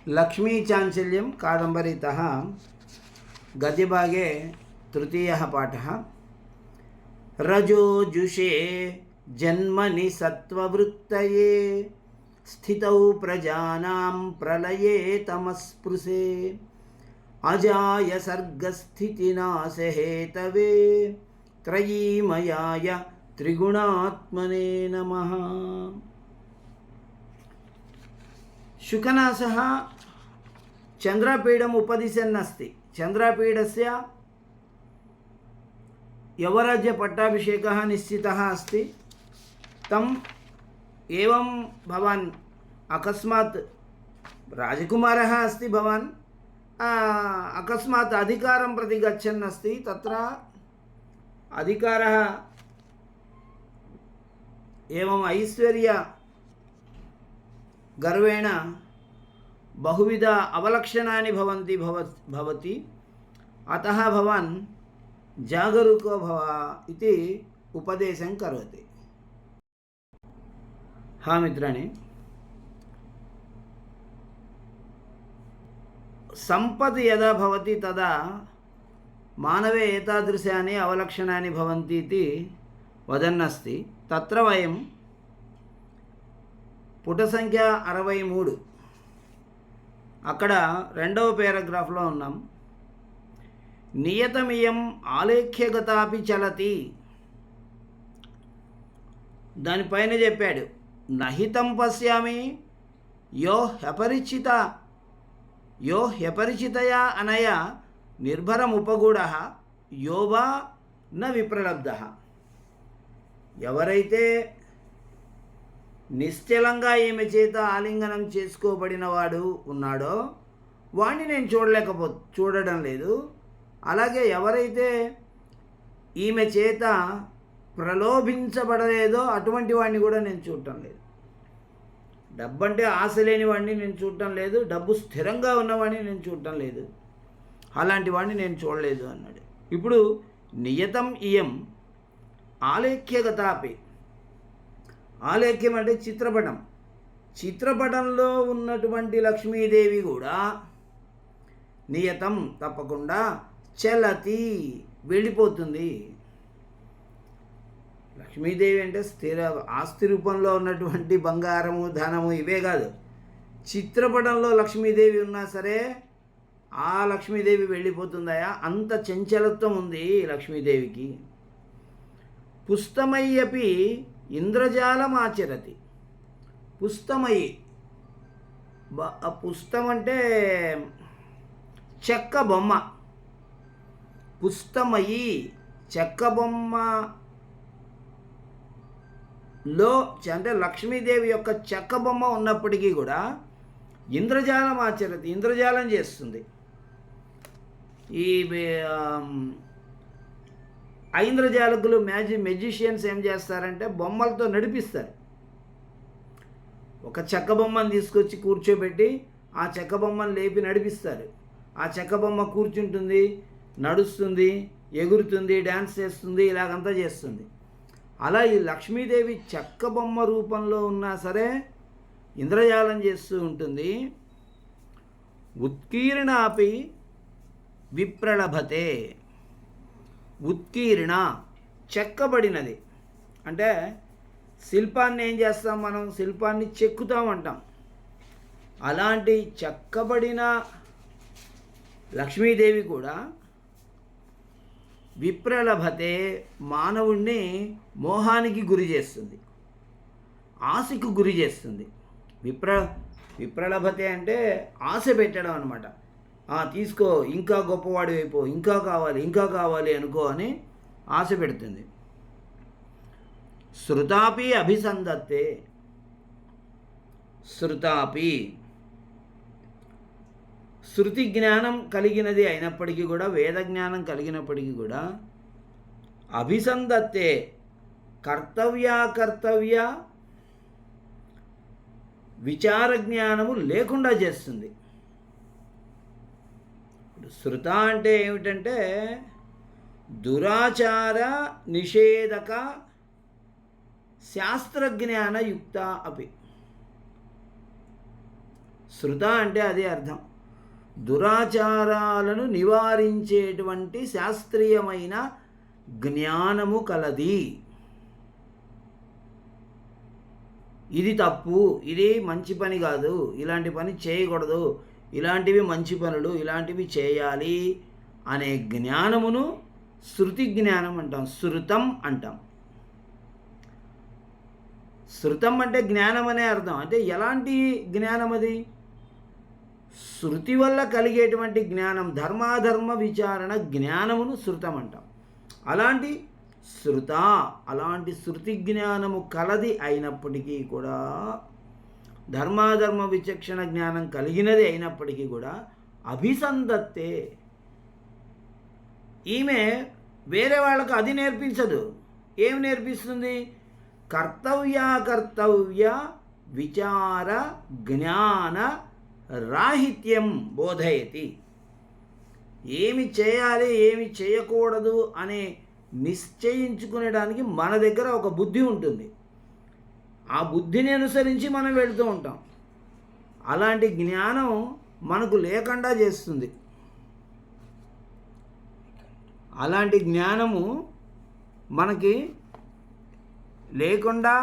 लक्ष्मीचाञ्चल्यं कादम्बरीतः गद्यभागे तृतीयः पाठः। रजोजुषे जन्मनि सत्त्ववृत्तये स्थितौ प्रजानां प्रलये तमस्पृशे अजाय सर्गस्थितिनाशहेतवे त्रयीमयाय त्रिगुणात्मने नमः। शुकनासः चंद्रपीडम् उपदिशन् अस्ति। चंद्रपीडस्य यवराज्य पट्टाभिषेकः निश्चितः अस्ति। तम् एवं भवान् अकस्मात् राजकुमारः अस्ति, भवान् अकस्मात् अधिकारं प्रति गच्छन् अस्ति। तत्र अधिकारः एवं ऐश्वर्य गर्वेण बहुविध अवलक्षणानि भवति। अतः भवान् जागरूको भव इति उपदेशं करोति। हाँ मित्राणि, सम्पत् यदा भवति तदा मानवे एतादृशानि अवलक्षणानि भवन्ति इति वदन्नस्ति। तत्र वयं पुटसंख्या 63 అక్కడ రెండవ పారాగ్రాఫ్లో ఉన్నాం. నియతమియం ఆలేఖ్యగతాపి చలతి. దానిపైన చెప్పాడు, నహితం పశ్యామి యో హ్యపరిచితయా అనయ నిర్భరముపగూఢః యోవా న విప్రలబ్ధః. ఎవరైతే నిశ్చలంగా ఈమె చేత ఆలింగనం చేసుకోబడినవాడు ఉన్నాడో వాడిని నేను చూడడం లేదు. అలాగే ఎవరైతే ఈమె చేత ప్రలోభించబడలేదో అటువంటి వాడిని కూడా నేను చూడటం లేదు. డబ్బు అంటే ఆశ లేని వాడిని నేను చూడటం లేదు, డబ్బు స్థిరంగా ఉన్నవాడిని నేను చూడటం లేదు, అలాంటి వాడిని నేను చూడలేదు అన్నాడు. ఇప్పుడు నియతం ఇయం ఆలేఖ్యగతాపి. ఆలేఖ్యం అంటే చిత్రపటం. చిత్రపటంలో ఉన్నటువంటి లక్ష్మీదేవి కూడా నియతం తప్పకుండా చలతి వెళ్ళిపోతుంది. లక్ష్మీదేవి అంటే స్థిర ఆస్తి రూపంలో ఉన్నటువంటి బంగారము ధనము ఇవే కాదు. చిత్రపటంలో లక్ష్మీదేవి ఉన్నా సరే ఆ లక్ష్మీదేవి వెళ్ళిపోతుందయా, అంత చంచలత్వం ఉంది లక్ష్మీదేవికి. పుస్తమయ్యపి ఇంద్రజాలమాచరతి. పుస్తమయి, పుస్తం అంటే చెక్క బొమ్మ. పుస్తమయి చెక్క బొమ్మలో అంటే లక్ష్మీదేవి యొక్క చెక్క బొమ్మ ఉన్నప్పటికీ కూడా ఇంద్రజాలం ఆచరతి, ఇంద్రజాలం చేస్తుంది. ఈ ఐంద్రజాలకులు మెజిషియన్స్ ఏం చేస్తారంటే బొమ్మలతో నడిపిస్తారు. ఒక చెక్క బొమ్మను తీసుకొచ్చి కూర్చోబెట్టి ఆ చెక్క బొమ్మను లేపి నడిపిస్తారు. ఆ చెక్క బొమ్మ కూర్చుంటుంది, నడుస్తుంది, ఎగురుతుంది, డ్యాన్స్ చేస్తుంది, ఇలాగంతా చేస్తుంది. అలా ఈ లక్ష్మీదేవి చెక్క బొమ్మ రూపంలో ఉన్నా సరే ఇంద్రజాలం చేస్తూ ఉంటుంది. ఉత్కీర్ణాపి విప్రలభతే. ఉత్కీర్ణ చెక్కబడినది అంటే శిల్పాన్ని ఏం చేస్తాం మనం, శిల్పాన్ని చెక్కుతామంటాం. అలాంటి చెక్కబడిన లక్ష్మీదేవి కూడా విప్రలభతే మానవుణ్ణి మోహానికి గురి చేస్తుంది, ఆశకు గురి చేస్తుంది. విప్రలభతే అంటే ఆశ పెట్టడం అనమాట. తీసుకో, ఇంకా గొప్పవాడి వైపు, ఇంకా కావాలి అనుకో అని ఆశ పెడుతుంది. శృతాపి అభిసంధత్తే. శృతాపి శృతి జ్ఞానం కలిగినది అయినప్పటికీ కూడా, వేద జ్ఞానం కలిగినప్పటికీ కూడా అభిసంధత్తే కర్తవ్య విచార జ్ఞానము లేకుండా చేస్తుంది. శృత అంటే ఏమిటంటే దురాచార నిషేధక శాస్త్రజ్ఞానయుక్త అపి. శృత అంటే అదే అర్థం. దురాచారాలను నివారించేటువంటి శాస్త్రీయమైన జ్ఞానము కలది. ఇది తప్పు, ఇది మంచి పని కాదు, ఇలాంటి పని చేయకూడదు, ఇలాంటివి మంచి పనులు, ఇలాంటివి చేయాలి అనే జ్ఞానమును శృతి జ్ఞానం అంటాం, శృతం అంటాం. శృతం అంటే జ్ఞానం అనే అర్థం. అంటే ఎలాంటి జ్ఞానం అది? శృతి వల్ల కలిగేటువంటి జ్ఞానం, ధర్మాధర్మ విచారణ జ్ఞానమును శృతం అంటాం. అలాంటి శృతి జ్ఞానము కలది అయినప్పటికీ కూడా, ధర్మాధర్మ విచక్షణ జ్ఞానం కలిగినది అయినప్పటికీ కూడా అభిసందత్తే, ఈమె వేరే వాళ్ళకు అది నేర్పించదు. ఏం నేర్పిస్తుంది? కర్తవ్య విచార జ్ఞాన రాహిత్యం బోధయతి. ఏమి చేయాలి, ఏమి చేయకూడదు అనే నిశ్చయించుకునేడానికి మన దగ్గర ఒక బుద్ధి ఉంటుంది. ఆ బుద్ధిని అనుసరించి మనం వెళుతూ ఉంటాం. అలాంటి జ్ఞానం మనకు లేకుండా చేస్తుంది. అలాంటి జ్ఞానము మనకి లేకుండా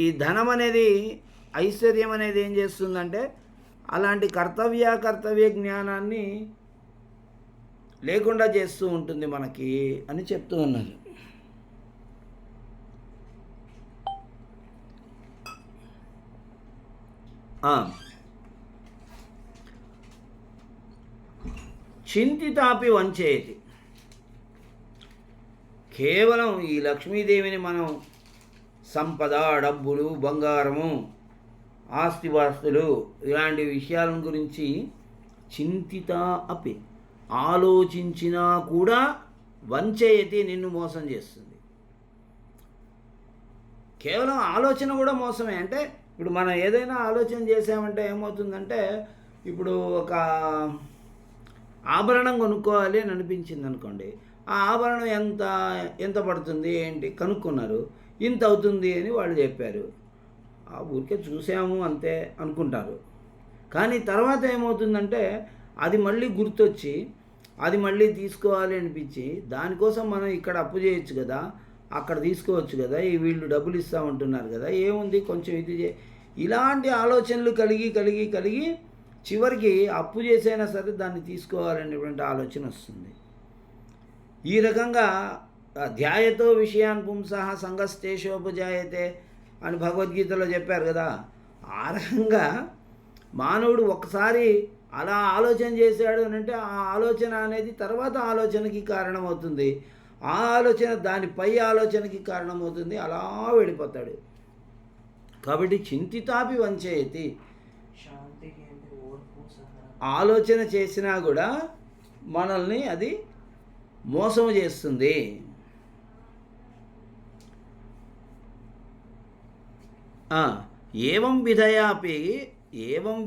ఈ ధనం అనేది, ఐశ్వర్యం అనేది ఏం చేస్తుందంటే అలాంటి కర్తవ్య జ్ఞానాన్ని లేకుండా చేస్తూ ఉంటుంది మనకి అని చెప్తూ ఉన్నారు. చింతితాపి వంచేతి. కేవలం ఈ లక్ష్మీదేవిని మనం సంపద, డబ్బులు, బంగారము, ఆస్తిపాస్తులు ఇలాంటి విషయాల గురించి చింతిత అపి, ఆలోచించినా కూడా వంచేయతి, నిన్ను మోసం చేస్తుంది. కేవలం ఆలోచన కూడా మోసమే. అంటే ఇప్పుడు మనం ఏదైనా ఆలోచన చేసామంటే ఏమవుతుందంటే, ఇప్పుడు ఒక ఆభరణం కొనుక్కోవాలి అని అనిపించింది అనుకోండి, ఆ ఆభరణం ఎంత పడుతుంది ఏంటి కనుక్కున్నారు, ఇంత అవుతుంది అని వాళ్ళు చెప్పారు. ఆ ఊరికే చూసాము అంతే అనుకుంటారు. కానీ తర్వాత ఏమవుతుందంటే అది మళ్ళీ గుర్తొచ్చి అది మళ్ళీ తీసుకోవాలి అనిపించి, దానికోసం మనం ఇక్కడ అప్పు చేయొచ్చు కదా, అక్కడ తీసుకోవచ్చు కదా, ఈ వీళ్ళు డబ్బులు ఇస్తామంటున్నారు కదా, ఏముంది కొంచెం ఇది ఇలాంటి ఆలోచనలు కలిగి చివరికి అప్పు చేసైనా సరే దాన్ని తీసుకోవాలనేటువంటి ఆలోచన వస్తుంది. ఈ రకంగా ధ్యాయతో విషయాన్ పుంసః సంగస్తేషోపజాయతే అని భగవద్గీతలో చెప్పారు కదా. ఆ రకంగా మానవుడు ఒక్కసారి అలా ఆలోచన చేశాడు అని అంటే ఆ ఆలోచన అనేది తర్వాత ఆలోచనకి కారణమవుతుంది, ఆ ఆలోచన దానిపై ఆలోచనకి కారణమవుతుంది, అలా వెళ్ళిపోతాడు. కాబట్టి చింతితాపి వంచేయతి, ఆలోచన చేసినా కూడా మనల్ని అది మోసం చేస్తుంది. ఏవం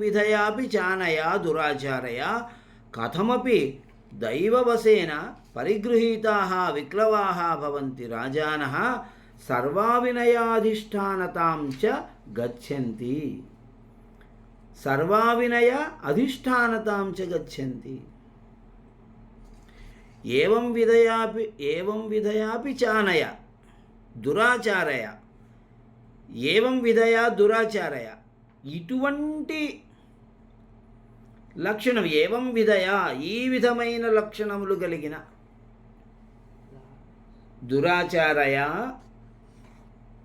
విధయాపి చానయా దురాచారయా కథమపి దైవవశేన పరిగృహీతాః విక్లవాః భవంతి రాజానః సర్వావినయాధిష్ఠానతాం చ గచ్చంతి. సర్వావినయ అధిష్ఠానతాం చ గచ్చంతి. ఏవం విధయాపి చానయ దురాచారయ, ఏవం విధయా దురాచారయ, ఇటువంటి లక్షణం, ఏవం విధయా ఈ విధమైన లక్షణములు కలిగిన దురాచారయ,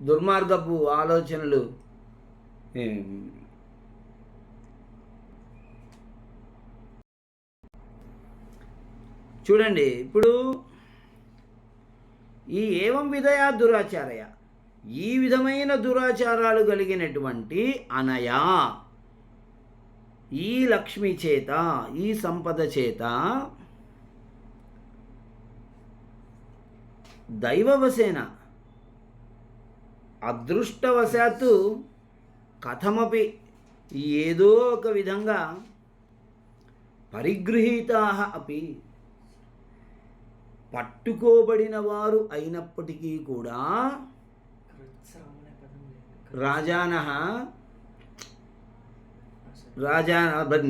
దుర్మార్గపు ఆలోచనలు, చూడండి ఇప్పుడు ఈ ఏవం విధయా దురాచారయ, ఈ విధమైన దురాచారాలు కలిగినటువంటి అనయా, ఈ లక్ష్మి చేత, ఈ సంపద చేత దైవవశేన అదృష్టవశాత్తు కథమపి ఏదో ఒక విధంగా పరిగృహీతాః అపి పట్టుకోబడిన వారు అయినప్పటికీ కూడా రాజానః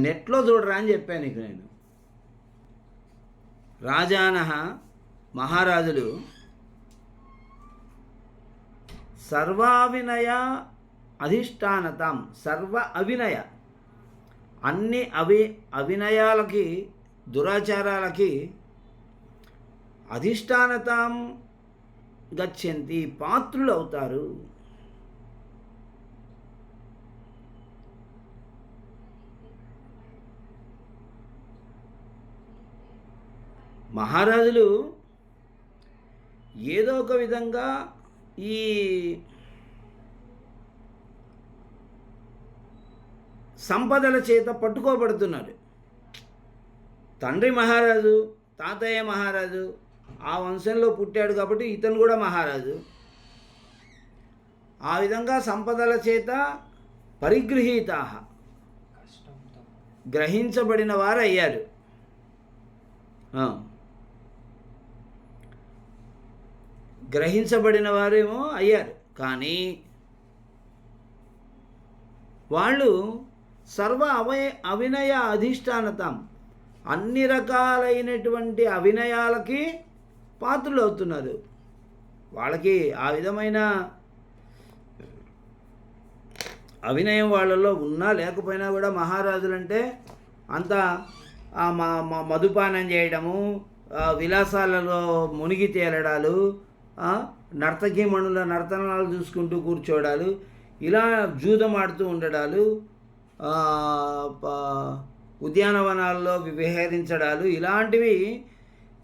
నెట్లో చూడరా అని చెప్పాను నీకు నేను. రాజానః మహారాజులు సర్వావినయ అధిష్టానతాం, సర్వ అవినయ అన్ని అవినయాలకి దురాచారాలకి అధిష్టానతాం గచ్చంతి పాత్రులు అవుతారు. మహారాజులు ఏదో ఒక విధంగా ఈ సంపదల చేత పట్టుకోబడుతున్నారు. తండ్రి మహారాజు, తాతయ్య మహారాజు, ఆ వంశంలో పుట్టాడు కాబట్టి ఇతను కూడా మహారాజు. ఆ విధంగా సంపదల చేత పరిగృహీతా, గ్రహించబడిన వారు అయ్యారు. గ్రహించబడిన వారేమో అయ్యారు. కానీ వాళ్ళు సర్వ అవినయ అధిష్టానతం, అన్ని రకాలైనటువంటి అవినయాలకి పాత్రలు అవుతున్నారు. వాళ్ళకి ఆ విధమైన అవినయం వాళ్ళలో ఉన్నా లేకపోయినా కూడా మహారాజులంటే అంతా మధుపానం చేయడము, విలాసాలలో మునిగి తేలడాలు, నర్తకీమణుల నర్తనాలు చూసుకుంటూ కూర్చోడాలు, ఇలా జూదం ఆడుతూ ఉండడాలు, ఉద్యానవనాల్లో విహరించడాలు, ఇలాంటివి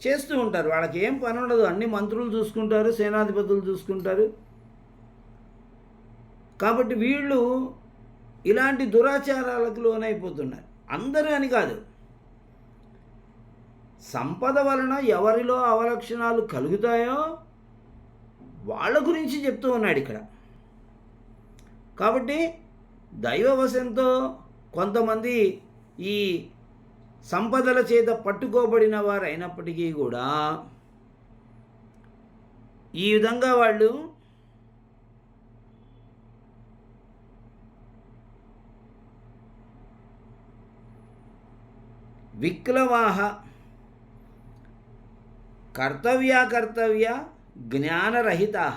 చేస్తూ ఉంటారు. వాళ్ళకి ఏం పని ఉండదు, అన్ని మంత్రులు చూసుకుంటారు, సేనాధిపతులు చూసుకుంటారు. కాబట్టి వీళ్ళు ఇలాంటి దురాచారాలకు లోనైపోతున్నారు. అందరూ అని కాదు, సంపద వలన ఎవరిలో అవలక్షణాలు కలుగుతాయో వాళ్ళ గురించి చెప్తూ ఉన్నాడు ఇక్కడ. కాబట్టి దైవవశంతో కొంతమంది ఈ సంపదల చేత పట్టుకోబడిన వారు అయినప్పటికీ కూడా ఈ విధంగా వాళ్ళు విక్లవాహ కర్తవ్య జ్ఞానరహితాః.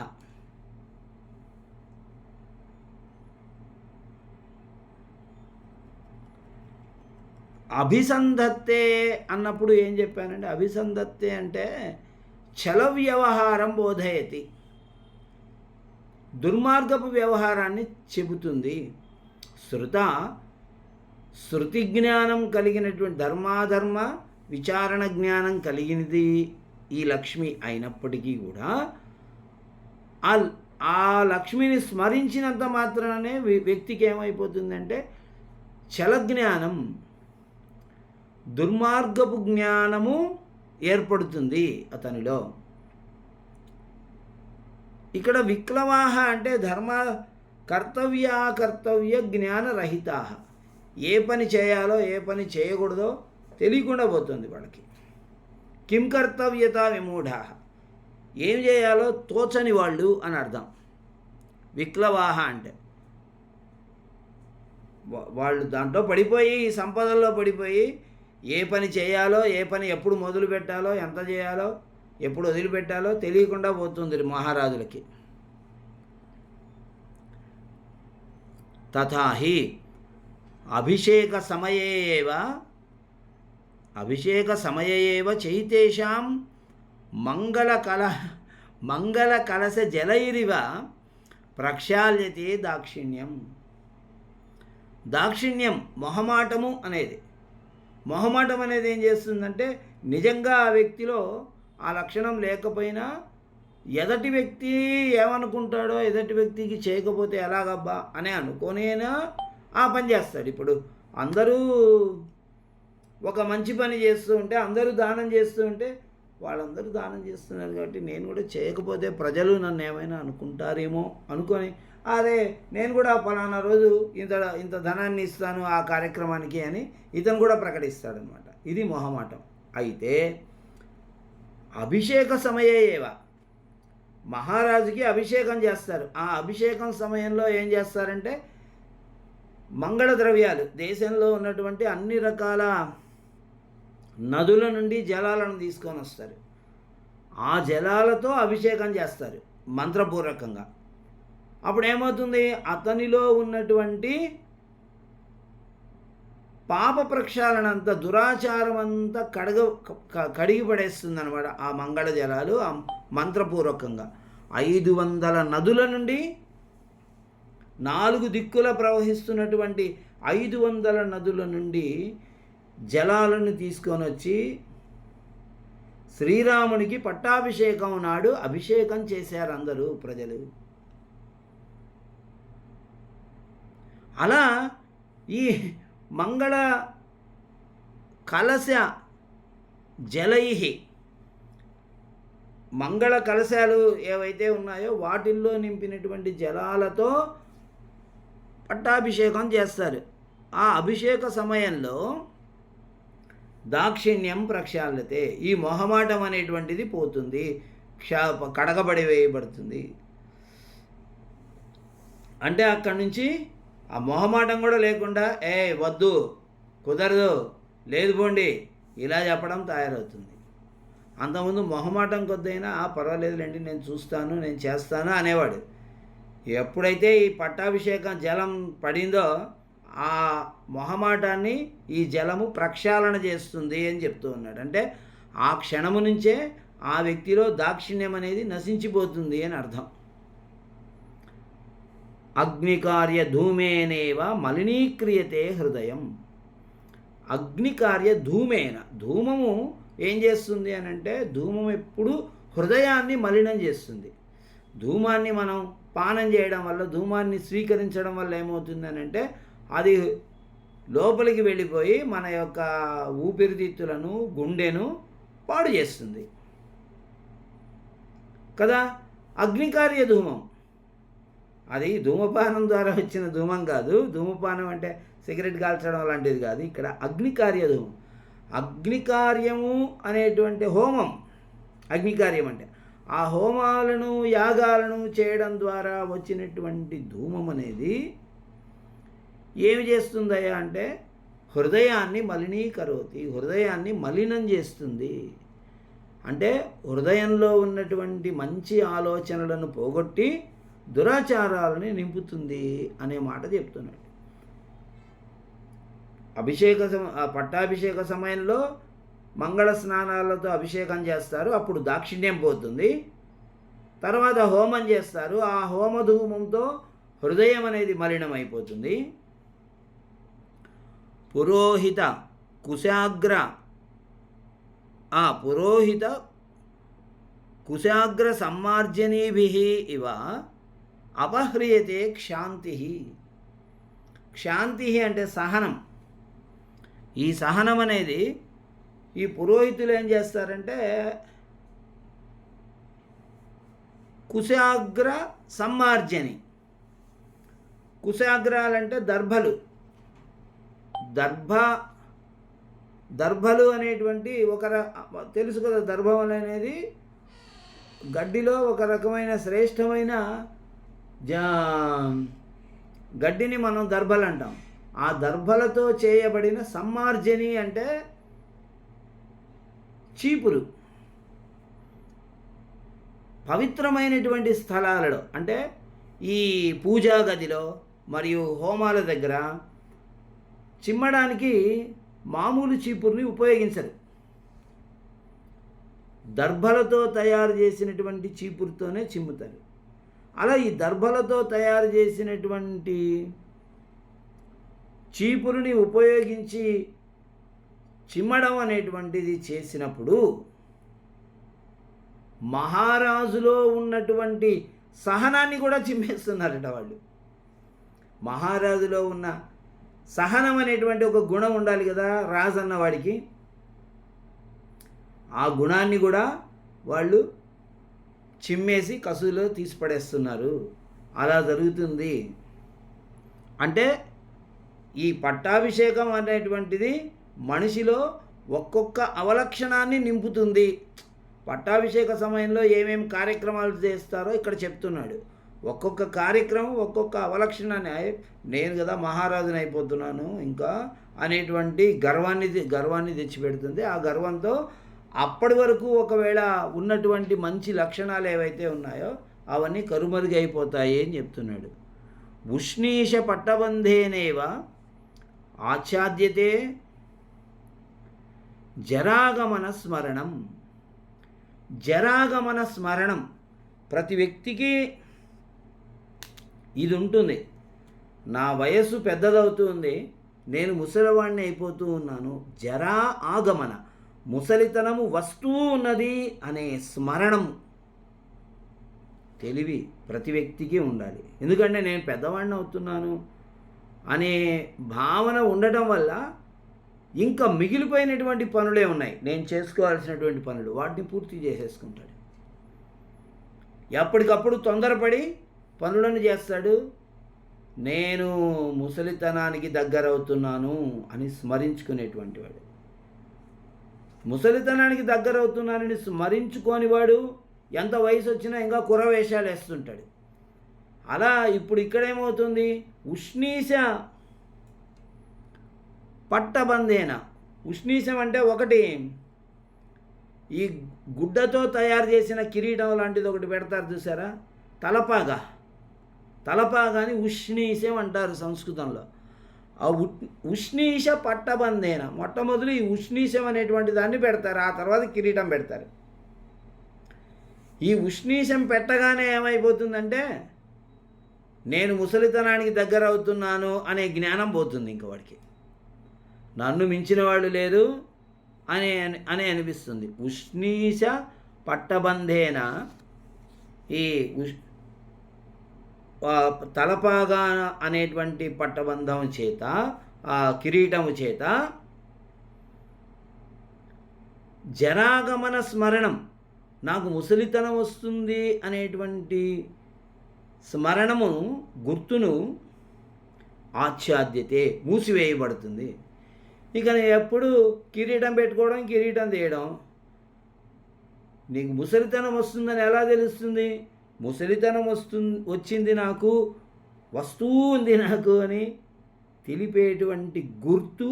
అభిసంధత్తే అన్నప్పుడు ఏం చెప్పానంటే, అభిసంధత్తే అంటే చల వ్యవహారం బోధయతి, దుర్మార్గపు వ్యవహారాన్ని చెబుతుంది. శృతి జ్ఞానం కలిగినటువంటి ధర్మాధర్మ విచారణ జ్ఞానం కలిగినది ఈ లక్ష్మి అయినప్పటికీ కూడా ఆ లక్ష్మిని స్మరించినంత మాత్రానే వ్యక్తికి ఏమైపోతుందంటే చలజ్ఞానం, దుర్మార్గపు జ్ఞానము ఏర్పడుతుంది అతనిలో. ఇక్కడ విక్లవాహ అంటే కర్తవ్య జ్ఞానరహితా, ఏ పని చేయాలో ఏ పని చేయకూడదో తెలియకుండా పోతుంది వాళ్ళకి. కిం కర్తవ్యత విమూఢా, ఏం చేయాలో తోచని వాళ్ళు అని అర్థం. విక్లవాహ అంటే వాళ్ళు దాంట్లో పడిపోయి, ఈ సంపదల్లో పడిపోయి ఏ పని చేయాలో, ఏ పని ఎప్పుడు మొదలు పెట్టాలో, ఎంత చేయాలో, ఎప్పుడు వదిలిపెట్టాలో తెలియకుండా పోతుంది మహారాజులకి. తథాహి అభిషేక సమయే ఏవ చైతేషాం మంగళకలశ జలైరివ ప్రక్షాళ్యతే దాక్షిణ్యం మొహమాటం అనేది ఏం చేస్తుందంటే, నిజంగా ఆ వ్యక్తిలో ఆ లక్షణం లేకపోయినా ఎదటి వ్యక్తి ఏమనుకుంటాడో, ఎదటి వ్యక్తికి చేయకపోతే ఎలాగబ్బా అని అనుకోనేనా ఆ పని చేస్తాడు. ఇప్పుడు అందరూ ఒక మంచి పని చేస్తూ ఉంటే, అందరూ దానం చేస్తూ ఉంటే, వాళ్ళందరూ దానం చేస్తున్నారు కాబట్టి నేను కూడా చేయకపోతే ప్రజలు నన్ను ఏమైనా అనుకుంటారేమో అనుకొని, అదే నేను కూడా ఫలానా రోజు ఇంత ధనాన్ని ఇస్తాను ఆ కార్యక్రమానికి అని ఇతను కూడా ప్రకటిస్తాడనమాట. ఇది మొహమాటం. అయితే అభిషేక సమయేవ, మహారాజుకి అభిషేకం చేస్తారు. ఆ అభిషేకం సమయంలో ఏం చేస్తారంటే, మంగళ ద్రవ్యాలు, దేశంలో ఉన్నటువంటి అన్ని రకాల నదుల నుండి జలాలను తీసుకొని వస్తారు. ఆ జలాలతో అభిషేకం చేస్తారు మంత్రపూర్వకంగా. అప్పుడు ఏమవుతుంది, అతనిలో ఉన్నటువంటి పాప ప్రక్షాళన అంతా, దురాచారం అంతా కడిగి పడేస్తుంది అనమాట ఆ మంగళ జలాలు మంత్రపూర్వకంగా. 500 నదుల నుండి 4 దిక్కుల ప్రవహిస్తున్నటువంటి 500 నదుల నుండి జలాలను తీసుకొని వచ్చి శ్రీరామునికి పట్టాభిషేకం నాడు అభిషేకం చేశారు అందరూ ప్రజలు. అలా ఈ మంగళ కలశ జలై, మంగళ కలశాలు ఏవైతే ఉన్నాయో వాటిల్లో నింపినటువంటి జలాలతో పట్టాభిషేకం చేస్తారు. ఆ అభిషేక సమయంలో దాక్షిణ్యం ప్రక్షాళతే, ఈ మొహమాటం అనేటువంటిది పోతుంది, కడగబడి వేయబడుతుంది. అంటే అక్కడి నుంచి ఆ మొహమాటం కూడా లేకుండా వద్దు, కుదరదు, లేదు పోండి ఇలా చెప్పడం తయారవుతుంది. అంతకుముందు మొహమాటం కొద్దైనా పర్వాలేదులేండి, నేను చూస్తాను, నేను చేస్తాను అనేవాడు. ఎప్పుడైతే ఈ పట్టాభిషేకం జలం పడిందో ఆ మొహమాటాన్ని ఈ జలము ప్రక్షాళన చేస్తుంది అని చెప్తూ ఉన్నాడు. అంటే ఆ క్షణము నుంచే ఆ వ్యక్తిలో దాక్షిణ్యం అనేది నశించిపోతుంది అని అర్థం. అగ్నికార్య ధూమేనేవ మలినీక్రియతే హృదయం. అగ్నికార్య ధూమేన, ధూమము ఏం చేస్తుంది అని అంటే, ధూమం ఎప్పుడు హృదయాన్ని మలినం చేస్తుంది. ధూమాన్ని మనం పానం చేయడం వల్ల, ధూమాన్ని స్వీకరించడం వల్ల ఏమవుతుంది అని అంటే, అది లోపలికి వెళ్ళిపోయి మన యొక్క ఊపిరితిత్తులను, గుండెను పాడు చేస్తుంది కదా. అగ్నికార్య ధూమం అది ధూమపానం ద్వారా వచ్చిన ధూమం కాదు. ధూమపానం అంటే సిగరెట్ కాల్చడం లాంటిది కాదు. ఇక్కడ అగ్నికార్య ధూమం, అగ్నికార్యము అనేటువంటి హోమం. అగ్నికార్యం అంటే ఆ హోమాలను, యాగాలను చేయడం ద్వారా వచ్చినటువంటి ధూమం అనేది ఏమి చేస్తుందయ్యా అంటే, హృదయాన్ని మలినీకరోతి, హృదయాన్ని మలినం చేస్తుంది. అంటే హృదయంలో ఉన్నటువంటి మంచి ఆలోచనలను పోగొట్టి దురాచారాలని నింపుతుంది అనే మాట చెప్తున్నాడు. పట్టాభిషేక సమయంలో మంగళ స్నానాలతో అభిషేకం చేస్తారు, అప్పుడు దాక్షిణ్యం పోతుంది. తర్వాత హోమం చేస్తారు, ఆ హోమధూమంతో హృదయం అనేది మలినమైపోతుంది. పురోహిత కుశాగ్ర సమ్మార్జనీభిః ఇవ అపహ్రియతే క్షాంతి. క్షాంతి అంటే సహనం. ఈ సహనం అనేది ఈ పురోహితులు ఏం చేస్తారంటే, కుశాగ్ర సమ్మార్జని, కుశాగ్రాలంటే దర్భలు. దర్భలు అనేటువంటి తెలుసు కదా, దర్భం అనేది గడ్డిలో ఒక రకమైన శ్రేష్టమైన గడ్డిని మనం దర్భలు అంటాం. ఆ దర్భలతో చేయబడిన సమ్మార్జని అంటే చీపురు. పవిత్రమైనటువంటి స్థలాలలో, అంటే ఈ పూజా గదిలో మరియు హోమాల దగ్గర చిమ్మడానికి మామూలు చీపురుని ఉపయోగించరు. దర్భలతో తయారు చేసినటువంటి చీపురుతోనే చిమ్ముతారు. అలా ఈ దర్భలతో తయారు చేసినటువంటి చీపురుని ఉపయోగించి చిమ్మడం అనేటువంటిది చేసినప్పుడు మహారాజులో ఉన్నటువంటి సహనాన్ని కూడా చిమ్మేస్తున్నారట వాళ్ళు. మహారాజులో ఉన్న సహనం అనేటువంటి ఒక గుణం ఉండాలి కదా రాజు అన్నవాడికి. ఆ గుణాన్ని కూడా వాళ్ళు చిమ్మేసి కసులో తీసి పడేస్తున్నారు. అలా జరుగుతుంది. అంటే ఈ పట్టాభిషేకం అనేటువంటిది మనిషిలో ఒక్కొక్క అవలక్షణాన్ని నింపుతుంది. పట్టాభిషేక సమయంలో ఏమేమి కార్యక్రమాలు చేస్తారో ఇక్కడ చెప్తున్నాడు. ఒక్కొక్క కార్యక్రమం ఒక్కొక్క అవలక్షణాన్ని నేను కదా మహారాజుని అయిపోతున్నాను ఇంకా అనేటువంటి గర్వాన్ని తెచ్చిపెడుతుంది. ఆ గర్వంతో అప్పటి వరకు ఒకవేళ ఉన్నటువంటి మంచి లక్షణాలు ఏవైతే ఉన్నాయో అవన్నీ కరుమరుగైపోతాయి అని చెప్తున్నాడు. ఉష్ణీష పట్టబంధేనేవ ఆచ్ఛాద్యతే జరాగమన స్మరణం. జరాగమన స్మరణం ప్రతి వ్యక్తికి ఇది ఉంటుంది. నా వయస్సు పెద్దదవుతుంది, నేను ముసలివాడిని అయిపోతూ ఉన్నాను, జరా ఆగమన, ముసలితనము వస్తూ ఉన్నది అనే స్మరణం తెలివి ప్రతి వ్యక్తికి ఉండాలి. ఎందుకంటే నేను పెద్దవాడిని అవుతున్నాను అనే భావన ఉండటం వల్ల ఇంకా మిగిలిపోయినటువంటి పనులే ఉన్నాయి, నేను చేసుకోవాల్సినటువంటి పనులు, వాటిని పూర్తి చేసేసుకుంటాడు. ఎప్పటికప్పుడు తొందరపడి పనులను చేస్తాడు. నేను ముసలితనానికి దగ్గరవుతున్నాను అని స్మరించుకునేటువంటి వాడు. ముసలితనానికి దగ్గరవుతున్నానని స్మరించుకోని వాడు ఎంత వయసు వచ్చినా ఇంకా కురవేషాలు వేస్తుంటాడు. అలా ఇప్పుడు ఇక్కడేమవుతుంది, ఉష్ణీష పట్టబంధేన. ఉష్ణీషం అంటే ఒకటి ఈ గుడ్డతో తయారు చేసిన కిరీటం లాంటిది ఒకటి పెడతారు చూసారా, తలపాగాని ఉష్ణీషం అంటారు సంస్కృతంలో. ఆ ఉష్ణీష పట్టబంధేన మొట్టమొదలు ఈ ఉష్ణీషం అనేటువంటి దాన్ని పెడతారు, ఆ తర్వాత కిరీటం పెడతారు. ఈ ఉష్ణీషం పెట్టగానే ఏమైపోతుందంటే నేను ముసలితనానికి దగ్గర అవుతున్నాను అనే జ్ఞానం పోతుంది. ఇంక వాడికి నన్ను మించిన వాళ్ళు లేరు అని అనిపిస్తుంది. ఉష్ణీష పట్టబంధేన ఈ తలపాగా అనేటువంటి పట్టబంధం చేత, ఆ కిరీటము చేత జరాగమన స్మరణం, నాకు ముసలితనం వస్తుంది అనేటువంటి స్మరణమును, గుర్తును ఆచ్ఛాద్యతే మూసివేయబడుతుంది. ఇక ఎప్పుడు కిరీటం పెట్టుకోవడం, కిరీటం తీయడం. నీకు ముసలితనం వస్తుందని ఎలా తెలుస్తుంది? ముసలితనం వచ్చింది నాకు, వస్తూ ఉంది నాకు అని తెలిపేటువంటి గుర్తు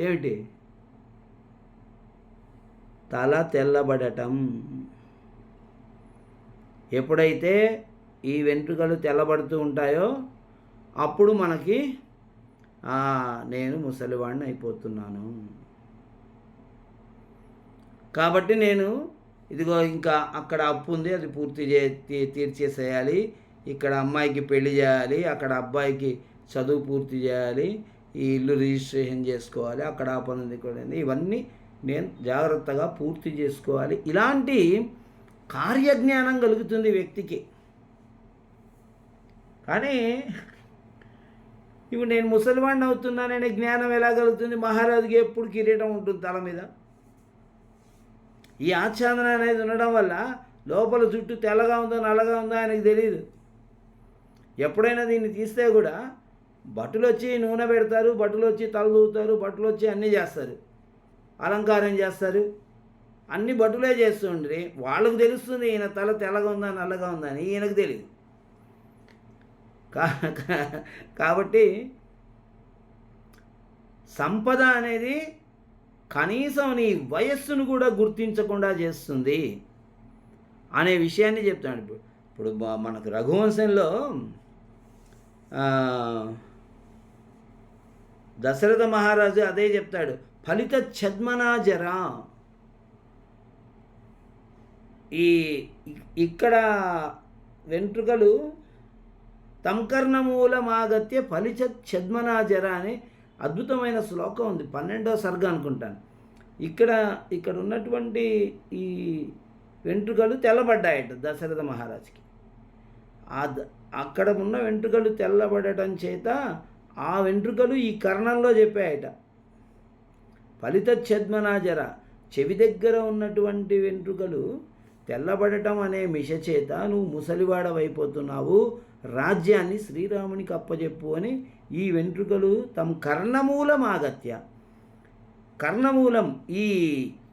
ఏమిటి? తల తెల్లబడటం. ఎప్పుడైతే ఈ వెంట్రుకలు తెల్లబడుతూ ఉంటాయో అప్పుడు మనకి నేను ముసలివాడిని అయిపోతున్నాను, కాబట్టి నేను ఇదిగో ఇంకా అక్కడ అప్పు ఉంది, అది పూర్తి తీర్చేసేయాలి, ఇక్కడ అమ్మాయికి పెళ్లి చేయాలి, అక్కడ అబ్బాయికి చదువు పూర్తి చేయాలి, ఈ ఇల్లు రిజిస్ట్రేషన్ చేసుకోవాలి, అక్కడ ఆ పనుంది కూడా, ఇవన్నీ నేను జాగ్రత్తగా పూర్తి చేసుకోవాలి. ఇలాంటి కార్యజ్ఞానం కలుగుతుంది వ్యక్తికి. కానీ ఇప్పుడు నేను ముసలివాడిని అవుతున్నాననే జ్ఞానం ఎలా కలుగుతుంది? మహారాజుకి ఎప్పుడు కిరీటం ఉంటుంది తల మీద. ఈ ఆచ్ఛాదన అనేది ఉండడం వల్ల లోపల జుట్టు తెల్లగా ఉందో నల్లగా ఉందో ఆయనకు తెలియదు. ఎప్పుడైనా దీన్ని తీస్తే కూడా బట్టలు వచ్చి నూనె పెడతారు, బట్టలు వచ్చి తల దూతారు, బట్టలు వచ్చి అన్నీ చేస్తారు, అలంకారం చేస్తారు, అన్ని బట్టులే చేస్తుండ్రి. వాళ్ళకు తెలుస్తుంది ఈయన తల తెల్లగా ఉందా నల్లగా ఉందా అని, ఈయనకు తెలియదు. కాబట్టి సంపద అనేది కనీసం నీ వయస్సును కూడా గుర్తించకుండా చేస్తుంది అనే విషయాన్ని చెప్తాడు. ఇప్పుడు మనకు రఘువంశంలో దశరథ మహారాజు అదే చెప్తాడు, ఫలిత ఛద్మనాజరా. ఇక్కడ వెంట్రుకలు తంకర్ణమూలమాగత్య ఫలిత ఛద్మనాజర అనే అద్భుతమైన శ్లోకం ఉంది, 12వ సర్గ అనుకుంటాను. ఇక్కడ ఉన్నటువంటి ఈ వెంట్రుకలు తెల్లబడ్డాయట దశరథ మహారాజుకి. అక్కడ ఉన్న వెంట్రుకలు తెల్లబడటం చేత ఆ వెంట్రుకలు ఈ కర్ణంలో చెప్పాయట. ఫలిత ఛద్మనాజర, చెవి దగ్గర ఉన్నటువంటి వెంట్రుకలు తెల్లబడటం అనే మిష చేత నువ్వు ముసలివాడవైపోతున్నావు, రాజ్యాన్ని శ్రీరామునికి అప్పచెప్పు అని ఈ వెంట్రుకలు తమ కర్ణమూలం ఆగత్య, కర్ణమూలం ఈ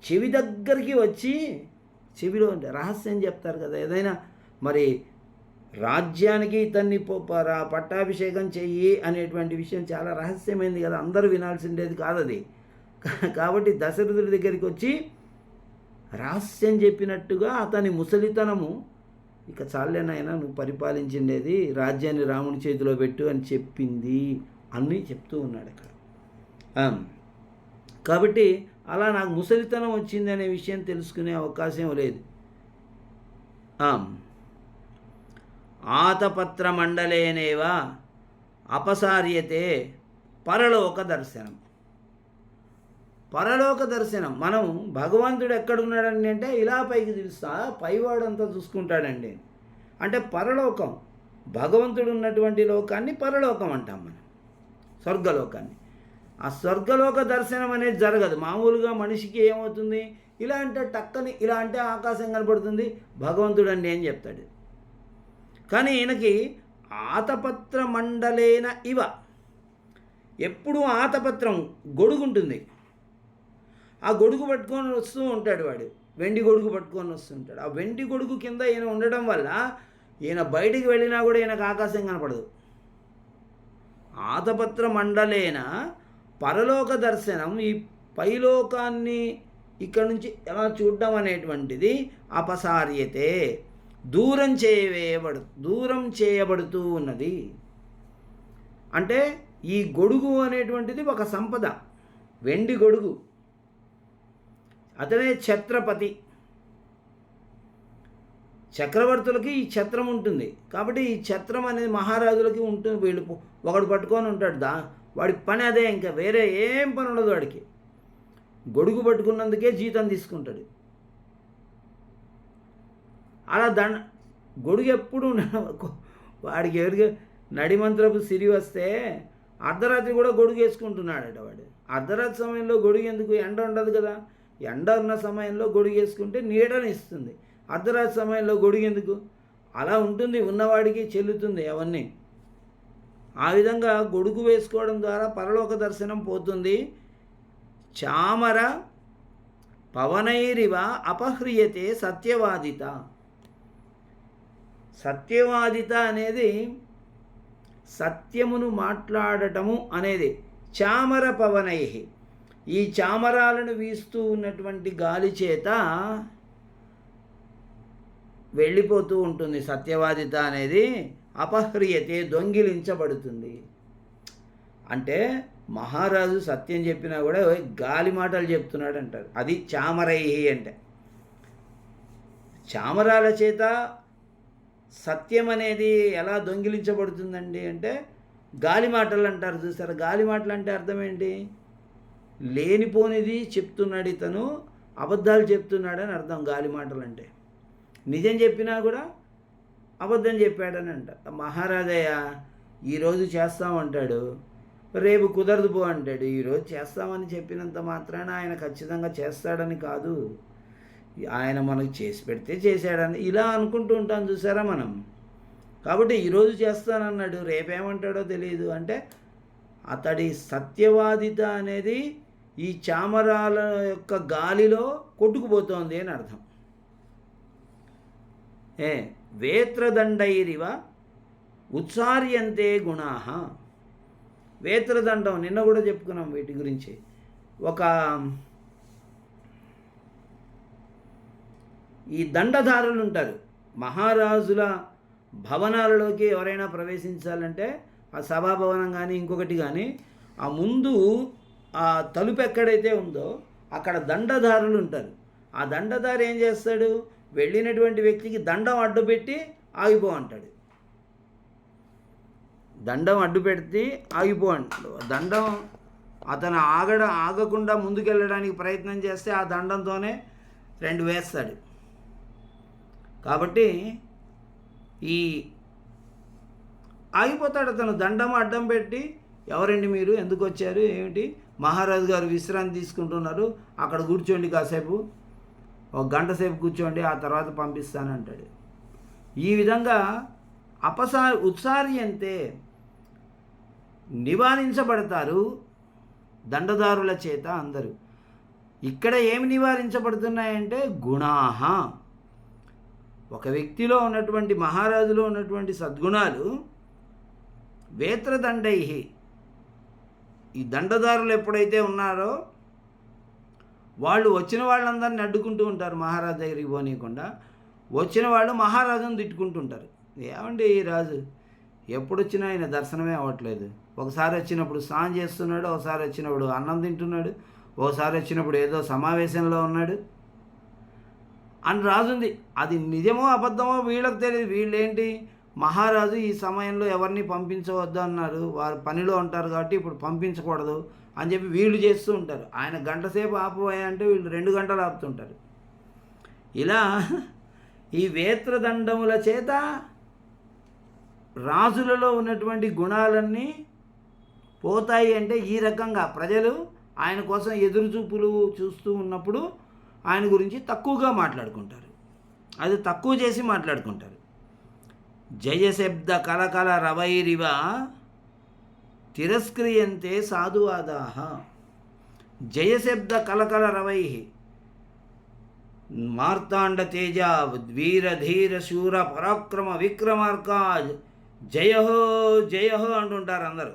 చెవి దగ్గరికి వచ్చి, చెవిలో రహస్యం చెప్తారు కదా, ఏదైనా మరి రాజ్యానికి ఇతన్ని పట్టాభిషేకం చెయ్యి అనేటువంటి విషయం చాలా రహస్యమైంది కదా, అందరూ వినాల్సిండేది కాదు అది. కాబట్టి దశరథుడి దగ్గరికి వచ్చి రహస్యం చెప్పినట్టుగా అతని ముసలితనము, ఇక చాలేనాయన నువ్వు పరిపాలించిండేది, రాజ్యాన్ని రాముని చేతిలో పెట్టు అని చెప్పింది అన్నీ చెప్తూ ఉన్నాడు అక్కడ. కాబట్టి అలా నాకు ముసలితనం వచ్చింది అనే విషయం తెలుసుకునే అవకాశం లేదు. ఆతపత్ర మండలేనేవా అపసార్యతే పరలోక దర్శనం. పరలోక దర్శనం, మనం భగవంతుడు ఎక్కడున్నాడండి అంటే ఇలా పైకి చూస్తా పైవాడంతా చూసుకుంటాడండి. అంటే పరలోకం, భగవంతుడు ఉన్నటువంటి లోకాన్ని పరలోకం అంటాం మనం, స్వర్గలోకాన్ని. ఆ స్వర్గలోక దర్శనం అనేది జరగదు. మామూలుగా మనిషికి ఏమవుతుంది, ఇలా అంటే టక్కని ఇలా అంటే ఆకాశం కనపడుతుంది, భగవంతుడు అండి అని చెప్తాడు. కానీ ఈయనకి ఆతపత్ర మండలేన ఇవ, ఎప్పుడూ ఆతపత్రం గొడుగు ఉంటుంది, ఆ గొడుగు పట్టుకొని వస్తూ ఉంటాడు వాడు, వెండి గొడుగు పట్టుకొని వస్తుంటాడు. ఆ వెండి గొడుగు కింద ఈయన ఉండడం వల్ల ఈయన బయటికి వెళ్ళినా కూడా ఈయనకు ఆకాశం కనపడదు. ఆతపత్ర మండలేన పరలోక దర్శనం, ఈ పైలోకాన్ని ఇక్కడ నుంచి ఎలా చూడడం అనేటువంటిది అపసార్యతే, దూరం చేయబడుతూ ఉన్నది. అంటే ఈ గొడుగు అనేటువంటిది ఒక సంపద, వెండి గొడుగు. అతనే ఛత్రపతి, చక్రవర్తులకి ఈ ఛత్రం ఉంటుంది. కాబట్టి ఈ ఛత్రం అనేది మహారాజులకి ఉంటుంది. వీళ్ళు ఒకడు పట్టుకొని ఉంటాడు, వాడి పని అదే, ఇంకా వేరే ఏం పని ఉండదు వాడికి. గొడుగు పట్టుకున్నందుకే జీతం తీసుకుంటాడు. అలా గొడుగు ఎప్పుడు వాడికి ఎవరికి నడిమంత్రపు సిరి వస్తే అర్ధరాత్రి కూడా గొడుగు వేసుకుంటున్నాడట వాడు. అర్ధరాత్రి సమయంలో గొడుగు ఎందుకు, ఎండ ఉండదు కదా, ఎండ ఉన్న సమయంలో గొడుగు వేసుకుంటే నీడని ఇస్తుంది. అర్ధరాత్రి సమయంలో గొడుగు ఎందుకు, అలా ఉంటుంది, ఉన్నవాడికి చెల్లుతుంది అవన్నీ. ఆ విధంగా గొడుగు వేసుకోవడం ద్వారా పరలోక దర్శనం పోతుంది. చామర పవనైరివ అపహ్రియతే సత్యవాదిత. సత్యవాదిత అనేది సత్యమును మాట్లాడటము అనేది. చామర పవనై, ఈ చామరాలను వీస్తూ ఉన్నటువంటి గాలి చేత వెళ్ళిపోతూ ఉంటుంది సత్యవాదిత అనేది. అపహ్రియతే, దొంగిలించబడుతుంది. అంటే మహారాజు సత్యం చెప్పినా కూడా గాలి మాటలు చెప్తున్నాడు అంటారు, అది చామరై అంటే. చామరాల చేత సత్యం అనేది ఎలా దొంగిలించబడుతుందండి అంటే గాలి మాటలు అంటారు చూసారా. గాలి మాటలు అంటే అర్థం ఏంటి, లేనిపోనిది చెప్తున్నాడు ఇతను, అబద్ధాలు చెప్తున్నాడని అర్థం గాలి మాటలు అంటే. నిజం చెప్పినా కూడా అబద్ధం చెప్పాడని అంట. మహారాజయ్య ఈరోజు చేస్తామంటాడు, రేపు కుదరదు పో అంటాడు. ఈరోజు చేస్తామని చెప్పినంత మాత్రాన ఆయన ఖచ్చితంగా చేస్తాడని కాదు, ఆయన మనకు చేసి పెడితే చేశాడని ఇలా అనుకుంటూ ఉంటాం చూసారా మనం. కాబట్టి ఈరోజు చేస్తానన్నాడు, రేపేమంటాడో తెలియదు. అంటే అతడి సత్యవాదిత అనేది ఈ చామరాల యొక్క గాలిలో కొట్టుకుపోతోంది అని అర్థం. వేత్రదండైరివ ఉత్సార్యంతే గుణాః. వేత్రదండం నిన్న కూడా చెప్పుకున్నాం వీటి గురించి. ఈ దండధారులు ఉంటారు, మహారాజుల భవనాలలోకి ఎవరైనా ప్రవేశించాలంటే ఆ సభాభవనం కానీ ఇంకొకటి కానీ ఆ ముందు ఆ తలుపు ఎక్కడైతే ఉందో అక్కడ దండధారులు ఉంటారు. ఆ దండధారి ఏం చేస్తాడు, వెళ్ళినటువంటి వ్యక్తికి దండం అడ్డుపెట్టి ఆగిపో అంటాడు. దండం అడ్డు పెడితే ఆగిపో అంటాడు. దండం అతను ఆగకుండా ముందుకెళ్ళడానికి ప్రయత్నం చేస్తే ఆ దండంతోనే 2 వేస్తాడు. కాబట్టి ఈ ఆగిపోతాడు అతను. దండం అడ్డం పెట్టి, ఎవరండి మీరు, ఎందుకు వచ్చారు, ఏమిటి, మహారాజు గారు విశ్రాంతి తీసుకుంటున్నారు, అక్కడ కూర్చోండి, కాసేపు 1 గంట సేపు కూర్చోండి, ఆ తర్వాత పంపిస్తానంటాడు. ఈ విధంగా ఉత్సార్యంతే, నివారించబడతారు దండదారుల చేత అందరూ. ఇక్కడ ఏమి నివారించబడుతున్నాయంటే గుణాహ, ఒక వ్యక్తిలో ఉన్నటువంటి మహారాజులో ఉన్నటువంటి సద్గుణాలు వేత్రదండై, ఈ దండదారులు ఎప్పుడైతే ఉన్నారో వాళ్ళు వచ్చిన వాళ్ళందరినీ అడ్డుకుంటూ ఉంటారు, మహారాజు దగ్గరికి పోనీయకుండా. వచ్చిన వాళ్ళు మహారాజును తిట్టుకుంటుంటారు. ఏమండి ఈ రాజు ఎప్పుడు వచ్చినా ఆయన దర్శనమే అవ్వట్లేదు, ఒకసారి వచ్చినప్పుడు స్నానం చేస్తున్నాడు, ఒకసారి వచ్చినప్పుడు అన్నం తింటున్నాడు, ఒకసారి వచ్చినప్పుడు ఏదో సమావేశంలో ఉన్నాడు అని రాజుంది. అది నిజమో అబద్ధమో వీళ్ళకి తెలియదు. వీళ్ళేంటి, మహారాజు ఈ సమయంలో ఎవరిని పంపించవద్దు అన్నారు, వారు పనిలో ఉంటారు కాబట్టి ఇప్పుడు పంపించకూడదు అని చెప్పి వీళ్ళు చేస్తూ ఉంటారు. ఆయన గంట సేపు ఆపుపోయాయంటే వీళ్ళు 2 గంటలు ఆపుతుంటారు. ఇలా ఈ వేత్రదండముల చేత రాజులలో ఉన్నటువంటి గుణాలన్నీ పోతాయి. అంటే ఈ రకంగా ప్రజలు ఆయన కోసం ఎదురుచూపులు చూస్తూ ఉన్నప్పుడు ఆయన గురించి తక్కువగా మాట్లాడుకుంటారు, అది తక్కువ చేసి మాట్లాడుకుంటారు. జయశబ్ద కలకల రవైరివ తిరస్క్రియంతే సాధువాదాః. జయశబ్ద కలకల రవై, మార్తాండ తేజ వీరధీర శూర పరాక్రమ విక్రమార్క జయహో జయహో అంటుంటారు అందరూ.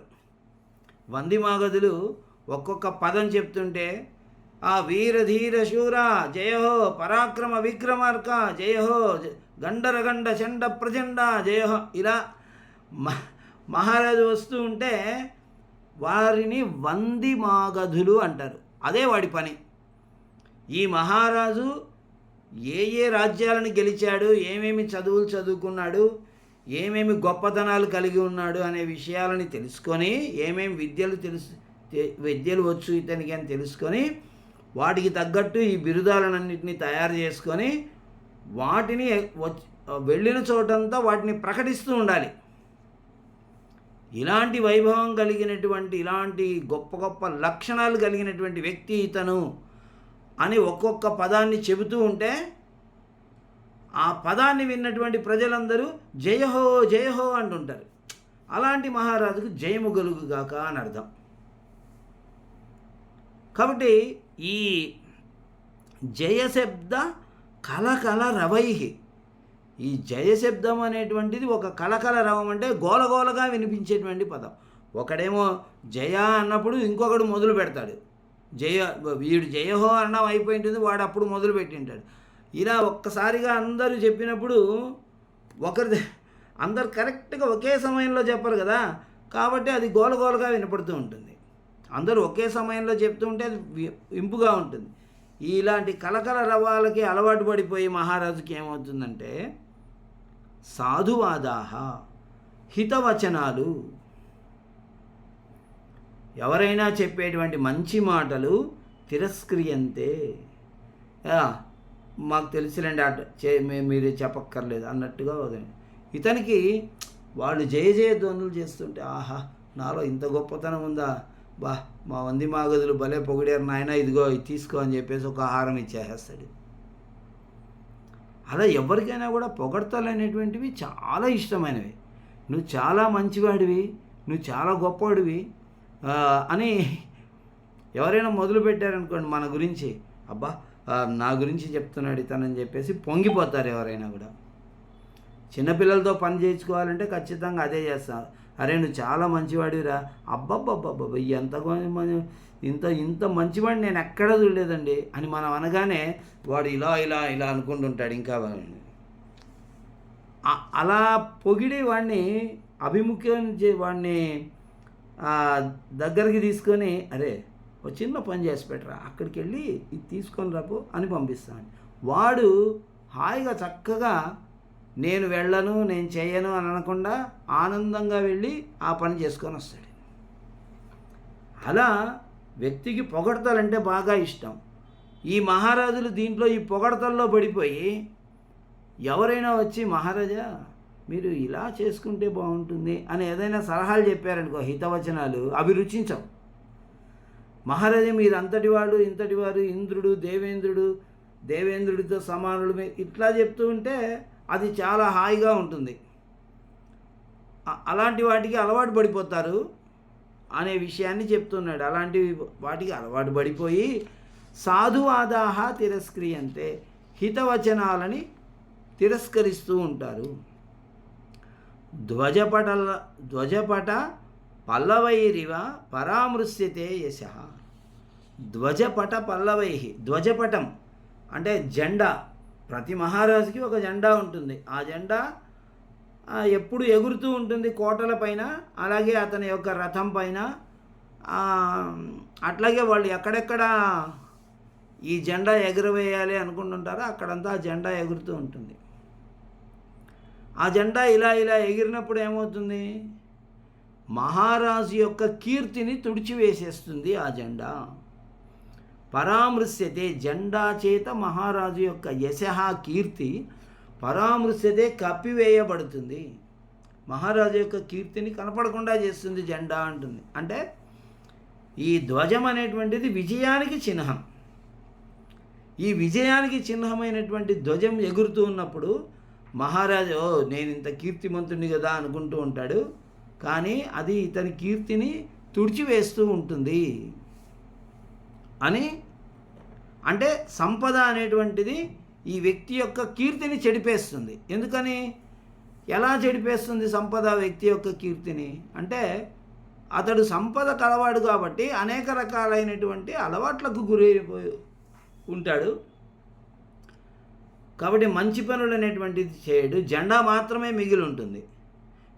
వందిమాగధులు ఒక్కొక్క పదం చెప్తుంటే ఆ వీరధీర శూర జయహో, పరాక్రమ విక్రమార్క జయహో, గండరగండ చండ ప్రచండ జయహో, ఇలా మహారాజు వస్తూ ఉంటే వారిని వందిమాగధులు అంటారు. అదే వాడి పని. ఈ మహారాజు ఏ ఏ రాజ్యాలను గెలిచాడు, ఏమేమి చదువులు చదువుకున్నాడు, ఏమేమి గొప్పతనాలు కలిగి ఉన్నాడు అనే విషయాలని తెలుసుకొని, ఏమేమి విద్యలు వచ్చు ఇతనికి అని తెలుసుకొని, వాటికి తగ్గట్టు ఈ బిరుదాలన్నింటినీ తయారు చేసుకొని వాటిని వెళ్ళిన చోటంతా వాటిని ప్రకటిస్తూ ఉండాలి. ఇలాంటి వైభవం కలిగినటువంటి, ఇలాంటి గొప్ప గొప్ప లక్షణాలు కలిగినటువంటి వ్యక్తి ఇతను అని ఒక్కొక్క పదాన్ని చెబుతూ ఉంటే ఆ పదాన్ని విన్నటువంటి ప్రజలందరూ జయహో జయహో అంటుంటారు. అలాంటి మహారాజుకు జయము గలుగుగాక అని అర్థం. కాబట్టి ఈ జయశబ్ద కలకల రవై, ఈ జయశబ్దం అనేటువంటిది ఒక కలకల రవం, అంటే గోలగోలగా వినిపించేటువంటి పదం. ఒకడేమో జయ అన్నప్పుడు ఇంకొకడు మొదలు పెడతాడు, వీడు జయహో అన్నం అయిపోయి ఉంటుంది, వాడు అప్పుడు మొదలు పెట్టింటాడు. ఇలా ఒక్కసారిగా అందరూ చెప్పినప్పుడు అందరు కరెక్ట్గా ఒకే సమయంలో చెప్పరు కదా, కాబట్టి అది గోలగోలగా వినపడుతూ ఉంటుంది. అందరూ ఒకే సమయంలో చెప్తూ ఉంటే అది ఇంపుగా ఉంటుంది. ఇలాంటి కలకల రవాలకి అలవాటు పడిపోయి మహారాజుకి ఏమవుతుందంటే సాధువాదాహ, హితవచనాలు, ఎవరైనా చెప్పేటువంటి మంచి మాటలు తిరస్క్రియంతే, మాకు తెలిసిలేండి మీరు చెప్పక్కర్లేదు అన్నట్టుగా వదిలేండి. ఇతనికి వాళ్ళు జయ జయ ధ్వనులు చేస్తుంటే ఆహా నాలో ఇంత గొప్పతనం ఉందా, బా మా వందిమాగధులు భలే పొగిడారు నాయన, ఇదిగో ఇది తీసుకో అని చెప్పేసి ఒక ఆహారం ఇచ్చేస్తాడు. అలా ఎవరికైనా కూడా పొగడ్తలు అనేటువంటివి చాలా ఇష్టమైనవి. నువ్వు చాలా మంచివాడివి, నువ్వు చాలా గొప్పవాడివి అని ఎవరైనా మొదలు పెట్టారనుకోండి మన గురించి, అబ్బా నా గురించి చెప్తున్నాడు ఇతనని చెప్పేసి పొంగిపోతారు ఎవరైనా కూడా. చిన్నపిల్లలతో పని చేయించుకోవాలంటే ఖచ్చితంగా అదే చేస్తారు. అరే నువ్వు చాలా మంచివాడిరా, అబ్బబ్బబ్బబ్బ ఇంత ఇంత మంచివాడిని నేను ఎక్కడా చూడలేదండి అని మనం అనగానే వాడు ఇలా ఇలా ఇలా అనుకుంటుంటాడు. ఇంకా అలా పొగిడి వాడిని అభిముఖ్యం వాడిని దగ్గరికి తీసుకొని, అరే ఓ చిన్న పని చేసి పెట్టరా, అక్కడికి వెళ్ళి ఇది తీసుకొని రాపో అని పంపిస్తాను. వాడు హాయిగా చక్కగా నేను వెళ్ళను నేను చేయను అని అనకుండా ఆనందంగా వెళ్ళి ఆ పని చేసుకొని వస్తాడు. అలా వ్యక్తికి పొగడతలంటే బాగా ఇష్టం. ఈ మహారాజులు దీంట్లో ఈ పొగడతల్లో పడిపోయి ఎవరైనా వచ్చి మహారాజా మీరు ఇలా చేసుకుంటే బాగుంటుంది అని ఏదైనా సలహాలు చెప్పారనుకో, హితవచనాలు అవి రుచించవు. మహారాజా మీరు అంతటి వాడు ఇంతటి వారు, ఇంద్రుడు దేవేంద్రుడితో సమానుడు ఇట్లా చెప్తూ ఉంటే అది చాలా హాయిగా ఉంటుంది. అలాంటి వాటికి అలవాటు పడిపోతారు అనే విషయాన్ని చెప్తున్నాడు. అలాంటి వాటికి అలవాటు పడిపోయి సాధువాదాహ తిరస్క్రియంతే, హితవచనాలని తిరస్కరిస్తూ ఉంటారు. ధ్వజపట పల్లవైరివ పరామృశ్యతే యశః. ధ్వజపట పల్లవై, ధ్వజపటం అంటే జెండా. ప్రతి మహారాజుకి ఒక జెండా ఉంటుంది. ఆ జెండా ఎప్పుడు ఎగురుతూ ఉంటుంది కోటల పైన, అలాగే అతని యొక్క రథం పైన. అట్లాగే వాళ్ళు ఎక్కడెక్కడ ఈ జెండా ఎగురవేయాలి అనుకుంటుంటారో అక్కడంతా ఆ జెండా ఎగురుతూ ఉంటుంది. ఆ జెండా ఇలా ఇలా ఎగిరినప్పుడు ఏమవుతుంది? మహారాజు యొక్క కీర్తిని తుడిచివేసేస్తుంది ఆ జెండా. పరామృశ్యతే, జెండా చేత మహారాజు యొక్క యశః కీర్తి పరామృశ్యతే, కప్పివేయబడుతుంది. మహారాజు యొక్క కీర్తిని కనపడకుండా చేస్తుంది జెండా అంటుంది. అంటే ఈ ధ్వజం అనేటువంటిది విజయానికి చిహ్నం. ఈ విజయానికి చిహ్నమైనటువంటి ధ్వజం ఎగురుతూ ఉన్నప్పుడు మహారాజు నేను ఇంత కీర్తిమంతుడిని కదా అనుకుంటూ ఉంటాడు, కానీ అది ఇతని కీర్తిని తుడిచివేస్తూ ఉంటుంది అని. అంటే సంపద అనేటువంటిది ఈ వ్యక్తి యొక్క కీర్తిని చెడిపేస్తుంది. ఎందుకని? ఎలా చెడిపేస్తుంది సంపద వ్యక్తి యొక్క కీర్తిని? అంటే అతడు సంపద కలవాడు కాబట్టి అనేక రకాలైనటువంటి అలవాట్లకు గురైపోయి ఉంటాడు. కాబట్టి మంచి పనులు అనేటువంటిది చేయడు. జెండా మాత్రమే మిగిలి ఉంటుంది.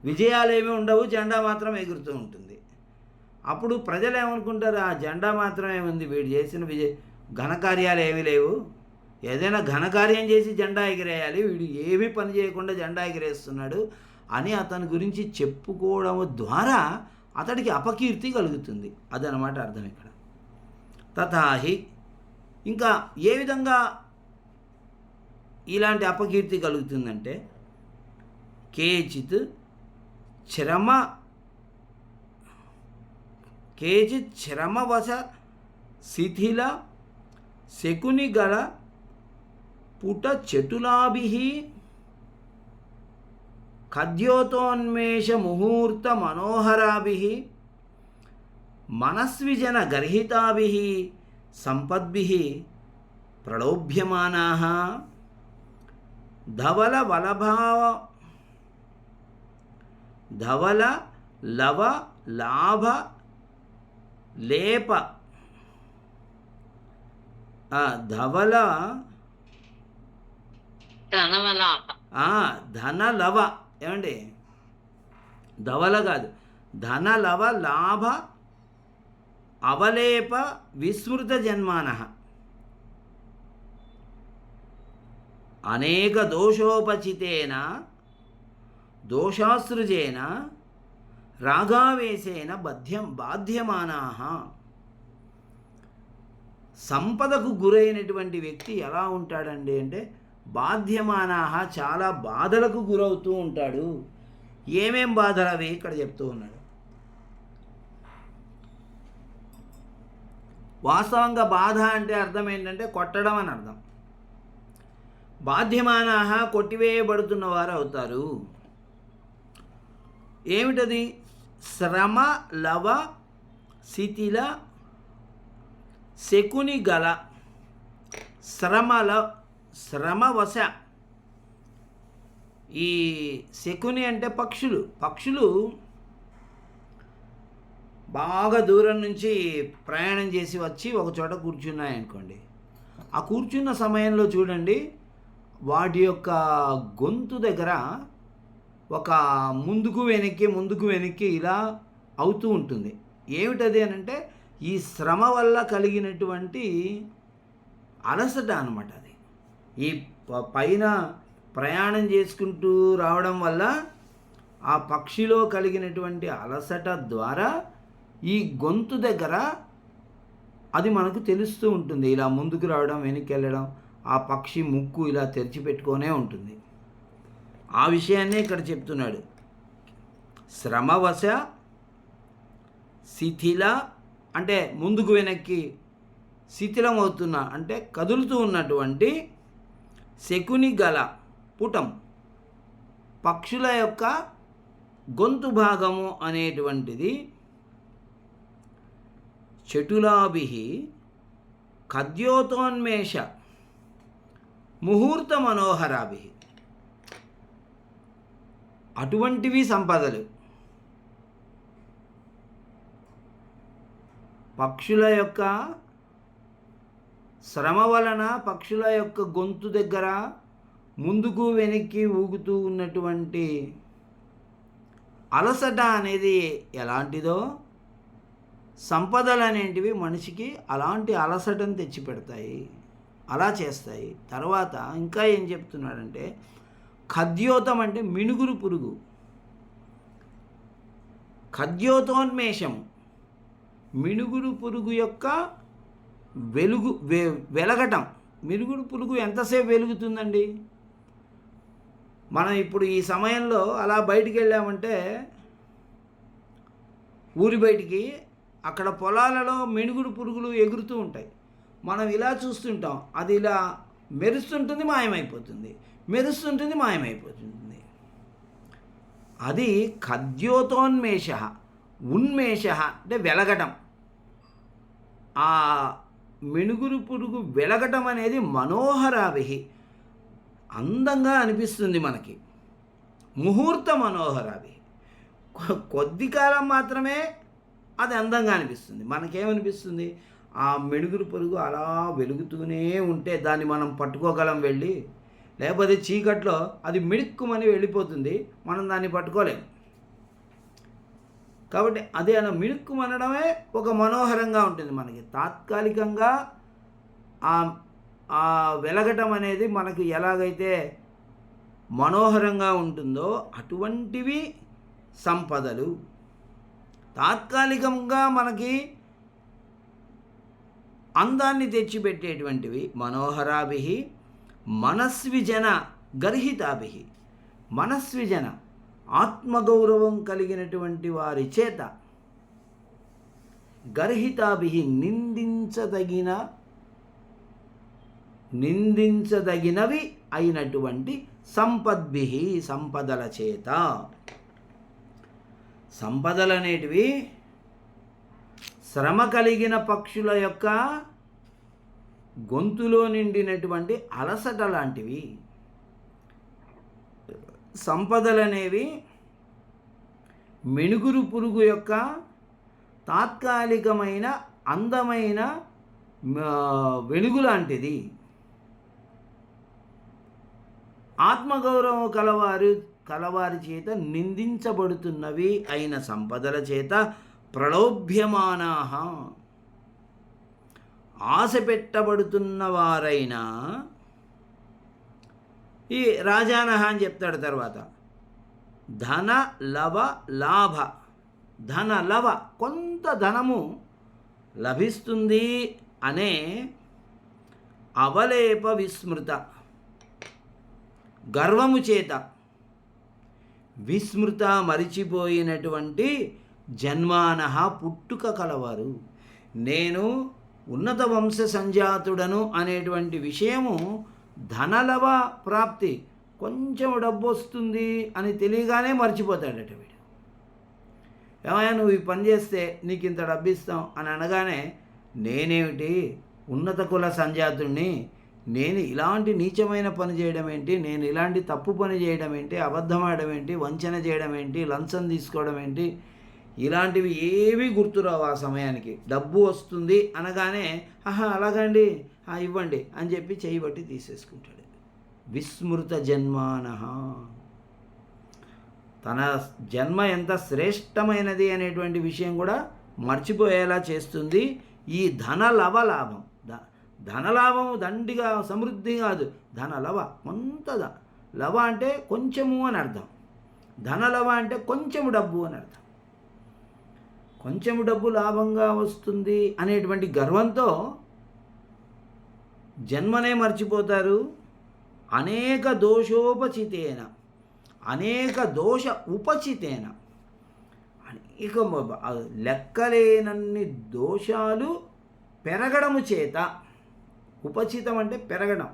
విజయాలు ఏమీ ఉండవు, జెండా మాత్రం ఎగురుతూ ఉంటుంది. అప్పుడు ప్రజలు ఏమనుకుంటారు? ఆ జెండా మాత్రమే ఉంది, వీడు చేసిన ఘనకార్యాలు ఏమీ లేవు. ఏదైనా ఘనకార్యం చేసి జెండా ఎగిరేయాలి, వీడు ఏమీ పని చేయకుండా జెండా ఎగిరేస్తున్నాడు అని అతని గురించి చెప్పుకోవడం ద్వారా అతడికి అపకీర్తి కలుగుతుంది. అదనమాట అర్థం ఇక్కడ. తథాహి, ఇంకా ఏ విధంగా ఇలాంటి అపకీర్తి కలుగుతుందంటే, కేచిత్ శ్రమవశ శిథిల శకునిగల పుట చటులాభిః ఖద్యోతోన్మేష ముహూర్త మనోహరాభిః మనస్విజన గర్హితాభిః సంపద్భిః ప్రలోభ్యమానాః ధవల లవ లాభ లేప ధవల ధనలవ, ఏమండి? ధవల కాదు, ధనలవ లాభ అవలేప విస్మృత జన్మానః అనేక దోషోపచితేన దోషాసృజేన రాగావేశేన బాధ్యమానాః. సంపదకు గురైనటువంటి వ్యక్తి ఎలా ఉంటాడండి అంటే, బాధ్యమానాః, చాలా బాధలకు గురవుతూ ఉంటాడు. ఏమేం బాధలు అవి ఇక్కడ చెప్తూ ఉన్నాడు. వాస్తవంగా బాధ అంటే అర్థం ఏంటంటే కొట్టడం అని అర్థం. బాధ్యమానాః, కొట్టివేయబడుతున్న వారు అవుతారు. ఏమిటది? శ్రమ లవ శిథిల శకుని గల. శ్రమవశ, ఈ శకుని అంటే పక్షులు బాగా దూరం నుంచి ప్రయాణం చేసి వచ్చి ఒక చోట కూర్చున్నాయనుకోండి. ఆ కూర్చున్న సమయంలో చూడండి, వాటి యొక్క గొంతు దగ్గర ఒక ముందుకు వెనక్కి ఇలా అవుతూ ఉంటుంది. ఏమిటది అని అంటే, ఈ శ్రమ వల్ల కలిగినటువంటి అలసట అన్నమాట. అది ఈ పైన ప్రయాణం చేసుకుంటూ రావడం వల్ల ఆ పక్షిలో కలిగినటువంటి అలసట ద్వారా ఈ గొంతు దగ్గర అది మనకు తెలుస్తూ ఉంటుంది. ఇలా ముందుకు రావడం, వెనక్కి వెళ్ళడం, ఆ పక్షి ముక్కు ఇలా తెరిచిపెట్టుకొనే ఉంటుంది. ఆ విషయాన్నే ఇక్కడ చెప్తున్నాడు. శ్రమవశ శిథిల అంటే ముందుకు వెనక్కి శిథిలమవుతున్న అంటే కదులుతూ ఉన్నటువంటి శకుని గల పుటం, పక్షుల యొక్క గొంతు భాగము అనేటువంటిది చటులాభిః ఖద్యోతోన్మేష ముహూర్త మనోహరాభిః. అటువంటివి సంపదలు. పక్షుల యొక్క శ్రమ వలన పక్షుల యొక్క గొంతు దగ్గర ముందుకు వెనక్కి ఊగుతూ ఉన్నటువంటి అలసట అనేది ఎలాంటిదో సంపదలు అనేటివి మనిషికి అలాంటి అలసటను తెచ్చిపెడతాయి, అలా చేస్తాయి. తర్వాత ఇంకా ఏం చెప్తున్నాడంటే ఖద్యోతం అంటే మినుగురు పురుగు, ఖద్యోతోన్మేషం మినుగురు పురుగు యొక్క వెలగటం. మినుగురు పురుగు ఎంతసేపు వెలుగుతుందండి? మనం ఇప్పుడు ఈ సమయంలో అలా బయటికి వెళ్ళామంటే ఊరి బయటికి, అక్కడ పొలాలలో మినుగురు పురుగులు ఎగురుతూ ఉంటాయి. మనం ఇలా చూస్తుంటాం, అది ఇలా మెరుస్తుంటుంది, మాయమైపోతుంది, మెరుస్తుంటుంది, మాయమైపోతుంది. అది ఖద్యోతోన్మేష. ఉన్మేష అంటే వెలగటం. ఆ మినుగురు పురుగు వెలగటం అనేది మనోహరాభి, అందంగా అనిపిస్తుంది మనకి. ముహూర్త మనోహరాభి, కొద్ది కాలం మాత్రమే అది అందంగా అనిపిస్తుంది. మనకేమనిపిస్తుంది? ఆ మినుగురు పురుగు అలా వెలుగుతూనే ఉంటే దాన్ని మనం పట్టుకోగలం వెళ్ళి, లేకపోతే చీకట్లో అది మిడుక్కుమని వెళ్ళిపోతుంది, మనం దాన్ని పట్టుకోలేము. కాబట్టి అదే అలా మిడుక్కుమనడమే ఒక మనోహరంగా ఉంటుంది మనకి. తాత్కాలికంగా ఆ వెలగటం అనేది మనకు ఎలాగైతే మనోహరంగా ఉంటుందో అటువంటివి సంపదలు. తాత్కాలికంగా మనకి అందాన్ని తెచ్చిపెట్టేటువంటివి మనోహరాభి. మనస్విజన గర్హితాభి, మనస్విజన ఆత్మగౌరవం కలిగినటువంటి వారి చేత, గర్హితాభి నిందించదగినవి అయినటువంటి సంపద్భి, సంపదల చేత. సంపదలు అనేటివి శ్రమ కలిగిన పక్షుల యొక్క గొంతులో నిండినటువంటి అలసట లాంటివి. సంపదలనేవి మినుగురు పురుగు యొక్క తాత్కాలికమైన అందమైన వెలుగు లాంటిది. ఆత్మగౌరవం కలవారి చేత నిందించబడుతున్నవి అయిన సంపదల చేత ప్రలోభ్యమానాః, ఆశ పెట్టబడుతున్న వారైనా. ఈ రాజానహ అని చెప్తాడు తర్వాత. ధన లవ లాభ, ధన లవ కొంత ధనము లభిస్తుంది అనే అవలేప విస్మృత గర్వము చేత విస్మృత మరిచిపోయినటువంటి జన్మానః పుట్టుక కలవారు. నేను ఉన్నత వంశ సంజాతుడను అనేటువంటి విషయము ధనలవ ప్రాప్తి, కొంచెం డబ్బు వస్తుంది అని తెలియగానే మర్చిపోతాడట వీడు. ఏమయ్యా నువ్వు ఈ పని చేస్తే నీకు ఇంత డబ్బు ఇస్తాం అని అనగానే, నేనేమిటి ఉన్నత కుల సంజాతుడిని, నేను ఇలాంటి నీచమైన పని చేయడం ఏంటి, నేను ఇలాంటి తప్పు పని చేయడం ఏంటి, అబద్ధం ఆడడం ఏంటి, వంచన చేయడం ఏంటి, లంచం తీసుకోవడం ఏంటి, ఇలాంటివి ఏవి గుర్తురావు ఆ సమయానికి. డబ్బు వస్తుంది అనగానే అలాగండి ఇవ్వండి అని చెప్పి చేయి బట్టి తీసేసుకుంటాడు. విస్మృత జన్మానః, తన జన్మ ఎంత శ్రేష్టమైనది అనేటువంటి విషయం కూడా మర్చిపోయేలా చేస్తుంది ఈ ధనలవ లాభం. ధనలాభము దండిగా సమృద్ధి కాదు, ధనలవ కొంత. లవ అంటే కొంచెము అని అర్థం, ధనలవ అంటే కొంచెము డబ్బు అని అర్థం. కొంచెము డబ్బు లాభంగా వస్తుంది అనేటువంటి గర్వంతో జన్మనే మర్చిపోతారు. అనేక దోషోపచితేన, అనేక దోష ఉపచితేన, అనేక లెక్కలేనన్ని దోషాలు పెరగడము చేత. ఉపచితం అంటే పెరగడం.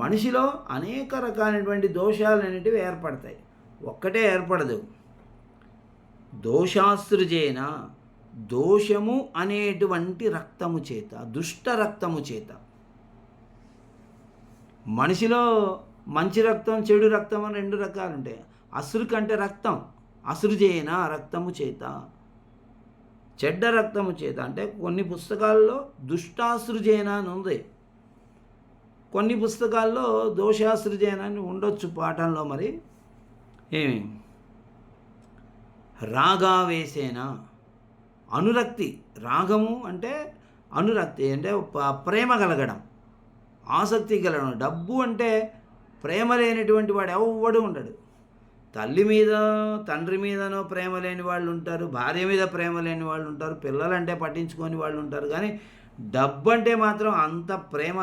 మనిషిలో అనేక రకాలైనటువంటి దోషాలు అనేటివి ఏర్పడతాయి, ఒక్కటే ఏర్పడదు. దోషాసృజేన, దోషము అనేటువంటి రక్తము చేత, దుష్ట రక్తము చేత. మనిషిలో మంచి రక్తం చెడు రక్తం అని రెండు రకాలు ఉంటాయి. అసురు కంటే రక్తం, అసృజేన రక్తము చేత, చెడ్డ రక్తము చేత. అంటే కొన్ని పుస్తకాల్లో దుష్టాసృజేన అని ఉంది, కొన్ని పుస్తకాల్లో దోషాసృజేన అని ఉండొచ్చు పాఠంలో. మరి ఏమి రాగావేశేన, అనురక్తి, రాగము అంటే అనురక్తి అంటే ప్రేమ కలగడం, ఆసక్తి కలగడం. డబ్బు అంటే ప్రేమ లేనటువంటి వాడు ఎవ్వడు ఉండడు. తల్లి మీద తండ్రి మీదనో ప్రేమ లేని వాళ్ళు ఉంటారు, భార్య మీద ప్రేమ లేని వాళ్ళు ఉంటారు, పిల్లలంటే పట్టించుకొని వాళ్ళు ఉంటారు. కానీ డబ్బు అంటే మాత్రం అంత ప్రేమ,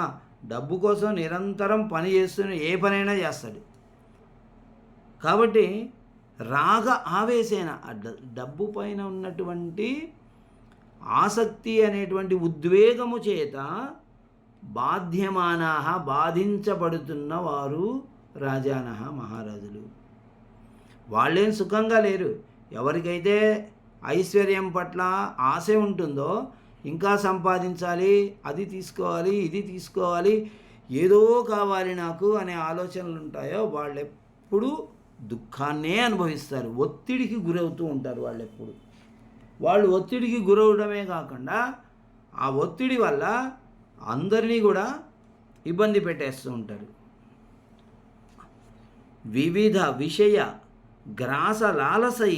డబ్బు కోసం నిరంతరం పని చేస్తూనే ఏ పనైనా చేస్తాడు. కాబట్టి రాగ ఆవేశేన, డబ్బు పైన ఉన్నటువంటి ఆసక్తి అనేటువంటి ఉద్వేగము చేత బాధ్యమానాహ, బాధించబడుతున్న వారు రాజానహ, మహారాజులు. వాళ్ళేం సుఖంగా లేరు. ఎవరికైతే ఐశ్వర్యం పట్ల ఆశ ఉంటుందో, ఇంకా సంపాదించాలి, అది తీసుకోవాలి, ఇది తీసుకోవాలి, ఏదో కావాలి నాకు అనే ఆలోచనలు ఉంటాయో వాళ్ళెప్పుడు దుఃఖాన్నే అనుభవిస్తారు, ఒత్తిడికి గురవుతూ ఉంటారు. వాళ్ళు ఒత్తిడికి గురవడమే కాకుండా ఆ ఒత్తిడి వల్ల అందరినీ కూడా ఇబ్బంది పెట్టేస్తూ ఉంటారు. వివిధ విషయ గ్రాస లాలసై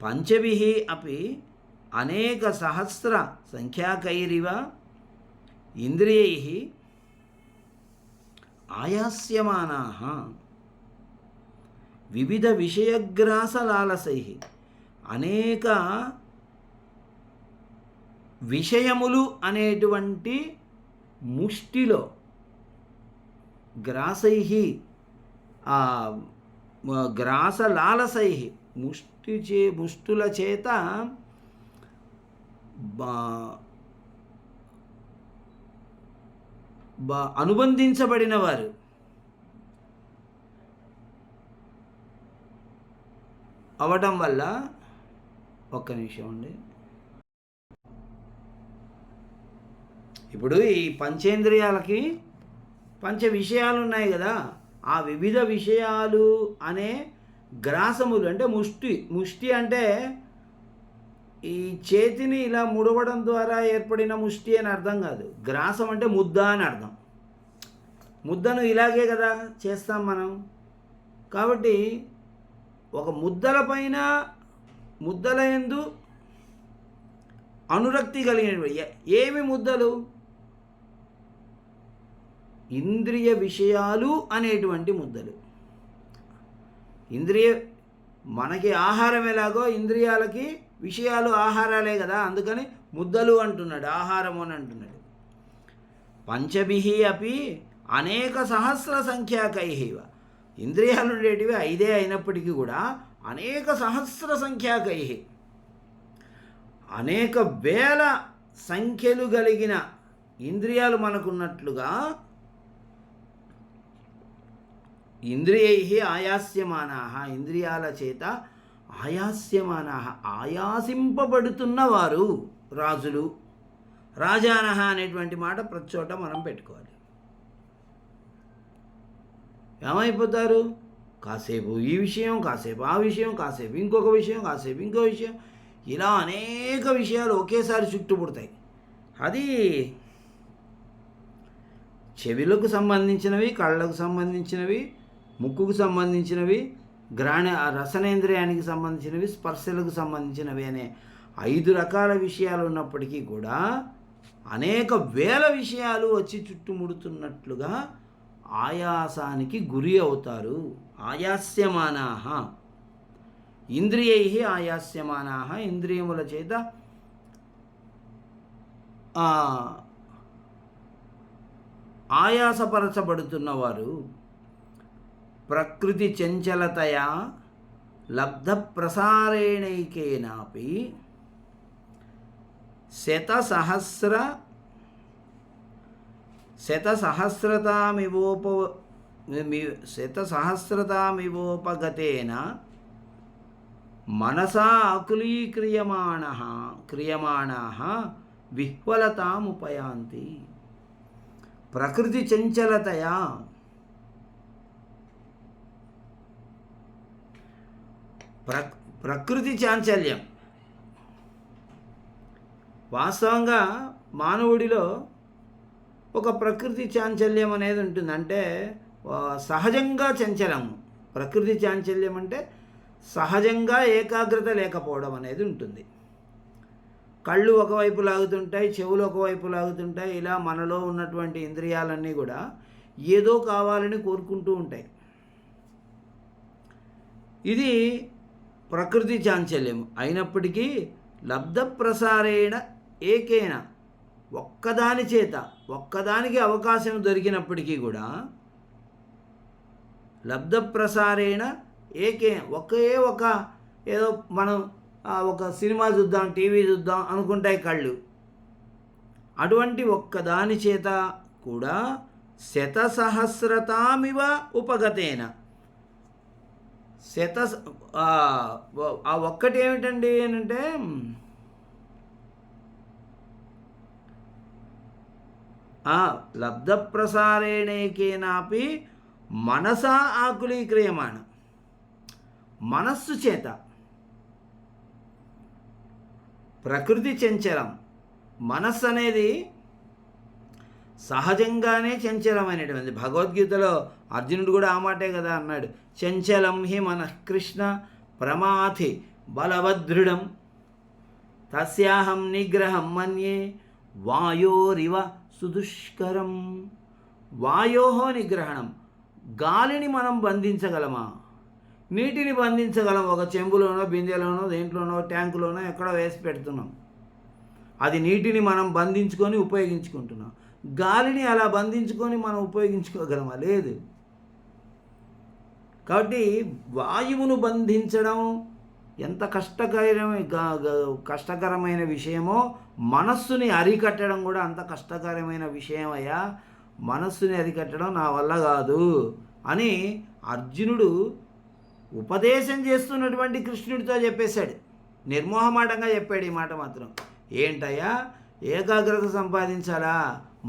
పంచభిః అపి అనేక సహస్ర సంఖ్యాకైరివ ఇంద్రియైః ఆయాస్యమానాః. వివిధ విషయగ్రాస లాలసై, అనేక విషయములు అనేటువంటి ముష్టిలో, గ్రాసై గ్రాస లాలసై, ముష్టుల చేత అనుబంధించబడిన వారు, అవడం వల్ల, ఒక్క నిమిషం అండి, ఇప్పుడు ఈ పంచేంద్రియాలకి పంచ విషయాలు ఉన్నాయి కదా, ఆ వివిధ విషయాలు అనే గ్రాసములు అంటే ముష్టి అంటే ఈ చేతిని ఇలా ముడవడం ద్వారా ఏర్పడిన ముష్టి అని అర్థం కాదు. గ్రాసం అంటే ముద్ద అని అర్థం. ముద్దను ఇలాగే కదా చేస్తాం మనం. కాబట్టి ఒక ముద్దల పైన, ముద్దల యందు అనురక్తి కలిగినటువంటి ఏమి ముద్దలు? ఇంద్రియ విషయాలు అనేటువంటి ముద్దలు. మనకి ఆహారం ఎలాగో ఇంద్రియాలకి విషయాలు ఆహారాలే కదా, అందుకని ముద్దలు అంటున్నాడు, ఆహారము అని అంటున్నాడు. పంచభిః అపి అనేక సహస్ర సంఖ్యాకైః, ఇంద్రియాలు ఉండేటివి 5 అయినప్పటికీ కూడా అనేక సహస్ర సంఖ్యాకైః, అనేక వేల సంఖ్యలు కలిగిన ఇంద్రియాలు మనకున్నట్లుగా ఇంద్రియైః ఆయాస్యమానాః, ఇంద్రియాల చేత ఆయాస్యమానాః, ఆయాసింపబడుతున్నవారు రాజులు. రాజానః అనేటువంటి మాట ప్రతి చోట మనం పెట్టుకోవాలి. ఏమైపోతారు? కాసేపు ఈ విషయం, కాసేపు ఆ విషయం, కాసేపు ఇంకొక విషయం, కాసేపు ఇంకో విషయం, ఇలా అనేక విషయాలు ఒకేసారి చుట్టుపుడతాయి. అది చెవులకు సంబంధించినవి, కళ్ళకు సంబంధించినవి, ముక్కుకు సంబంధించినవి, రసనేంద్రియానికి సంబంధించినవి, స్పర్శలకు సంబంధించినవి అనే 5 రకాల విషయాలు ఉన్నప్పటికీ కూడా అనేక వేల విషయాలు వచ్చి చుట్టుముడుతున్నట్లుగా ఆయాసానికి గురి అవుతారు. ఆయాస్యమానాః, ఇంద్రియైః ఆయాస్యమానాః, ఇంద్రియముల చేత ఆయాసపరచబడుతున్నవారు. ప్రకృతి చంచలతయా లబ్ధ ప్రసారేణైకేనాపి శతసహస్రతామివోపగతేన మనసా క్రియమాణాః విహ్వలతాముపయాంతి. ప్రకృతి చంచలతయా, ప్ర ప్రకృతి చాంచల్యం. వాస్తవంగా మానవుడిలో ఒక ప్రకృతి చాంచల్యం అనేది ఉంటుంది. అంటే సహజంగా చంచలము. ప్రకృతి చాంచల్యం అంటే సహజంగా ఏకాగ్రత లేకపోవడం అనేది ఉంటుంది. కళ్ళు ఒకవైపు లాగుతుంటాయి, చెవులు ఒకవైపు లాగుతుంటాయి. ఇలా మనలో ఉన్నటువంటి ఇంద్రియాలన్నీ కూడా ఏదో కావాలని కోరుకుంటూ ఉంటాయి. ఇది ప్రకృతి చాంచల్యం అయినప్పటికీ లబ్ధ ప్రసారేణ ఏకేన, ఒక్కదానికి అవకాశం దొరికినప్పటికీ కూడా లబ్ధ ప్రసారేణ ఏదో మనం ఒక సినిమా చూద్దాం, టీవీ చూద్దాం అనుకుంటాయి కళ్ళు. అటువంటి ఒక్కదాని చేత కూడా శతసహస్రతామివ ఉపగతేన, ఆ ఒక్కటి ఏమిటండి అంటే లబ్ధ ప్రసారేణేకేనాపి మనసా ఆకులీక్రియమాణ, మనస్సు చేత. ప్రకృతి చంచలం, మనస్సు అనేది సహజంగానే చంచలమైనటువంటి. భగవద్గీతలో అర్జునుడు కూడా ఆ మాటే కదా అన్నాడు, చంచలం హి మనః కృష్ణ ప్రమాథి బలవదృఢం తస్యాహం నిగ్రహం మన్యే వాయోరివ సుదుష్కరం. వాయోహో నిగ్రహణం, గాలిని మనం బంధించగలమా? నీటిని బంధించగలం. ఒక చెంబులోనో బిందెలోనో దేంట్లోనో ట్యాంకులోనో ఎక్కడో వేసి పెడుతున్నాం. అది నీటిని మనం బంధించుకొని ఉపయోగించుకుంటున్నాం. గాలిని అలా బంధించుకొని మనం ఉపయోగించుకోగలమా? లేదు. కాబట్టి వాయువును బంధించడం ఎంత కష్టకరమైన విషయమో, మనస్సుని అరికట్టడం కూడా అంత కష్టకరమైన విషయం అయ్యా. మనస్సుని అరికట్టడం నా వల్ల కాదు అని అర్జునుడు ఉపదేశం చేస్తున్నటువంటి కృష్ణుడితో చెప్పేశాడు. నిర్మోహమాటంగా చెప్పాడు ఈ మాట మాత్రం. ఏంటయ్యా, ఏకాగ్రత సంపాదించాలా,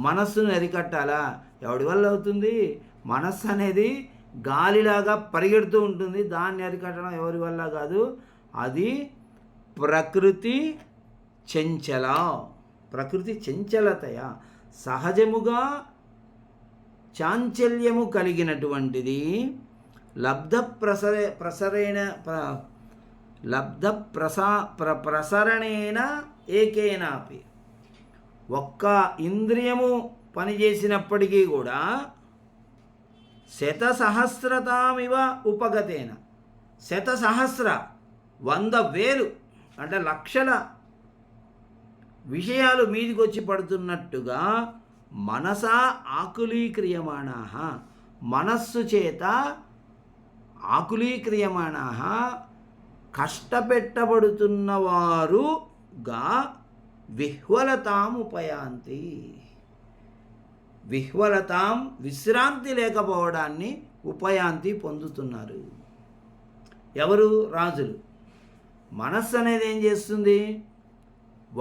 మనస్సును అరికట్టాలా? ఎవడి వల్ల అవుతుంది? మనస్సు అనేది గాలిలాగా పరిగెడుతూ ఉంటుంది. దాన్ని అరికట్టడం ఎవరి వల్ల కాదు. అది ప్రకృతి చంచలతయ, సహజముగా చాంచల్యము కలిగినటువంటిది. ప్రసరణేన ఏకేనాపి, ఒక్క ఇంద్రియము పనిచేసినప్పటికీ కూడా శతసహస్రతామివ ఉపగతేన, శతసహస్ర 100,000 అంటే లక్షల విషయాలు మీదికి వచ్చి పడుతున్నట్టుగా మనసా ఆకులీక్రియమాణా, మనస్సు చేత ఆకులీక్రియమాణా, కష్టపెట్టబడుతున్నవారుగా విహ్వలతాం ఉపయాంతి. విహ్వలతాం, విశ్రాంతి లేకపోవడాన్ని ఉపయాంతి పొందుతున్నారు. ఎవరు? రాజులు. మనస్సు అనేది ఏం చేస్తుంది?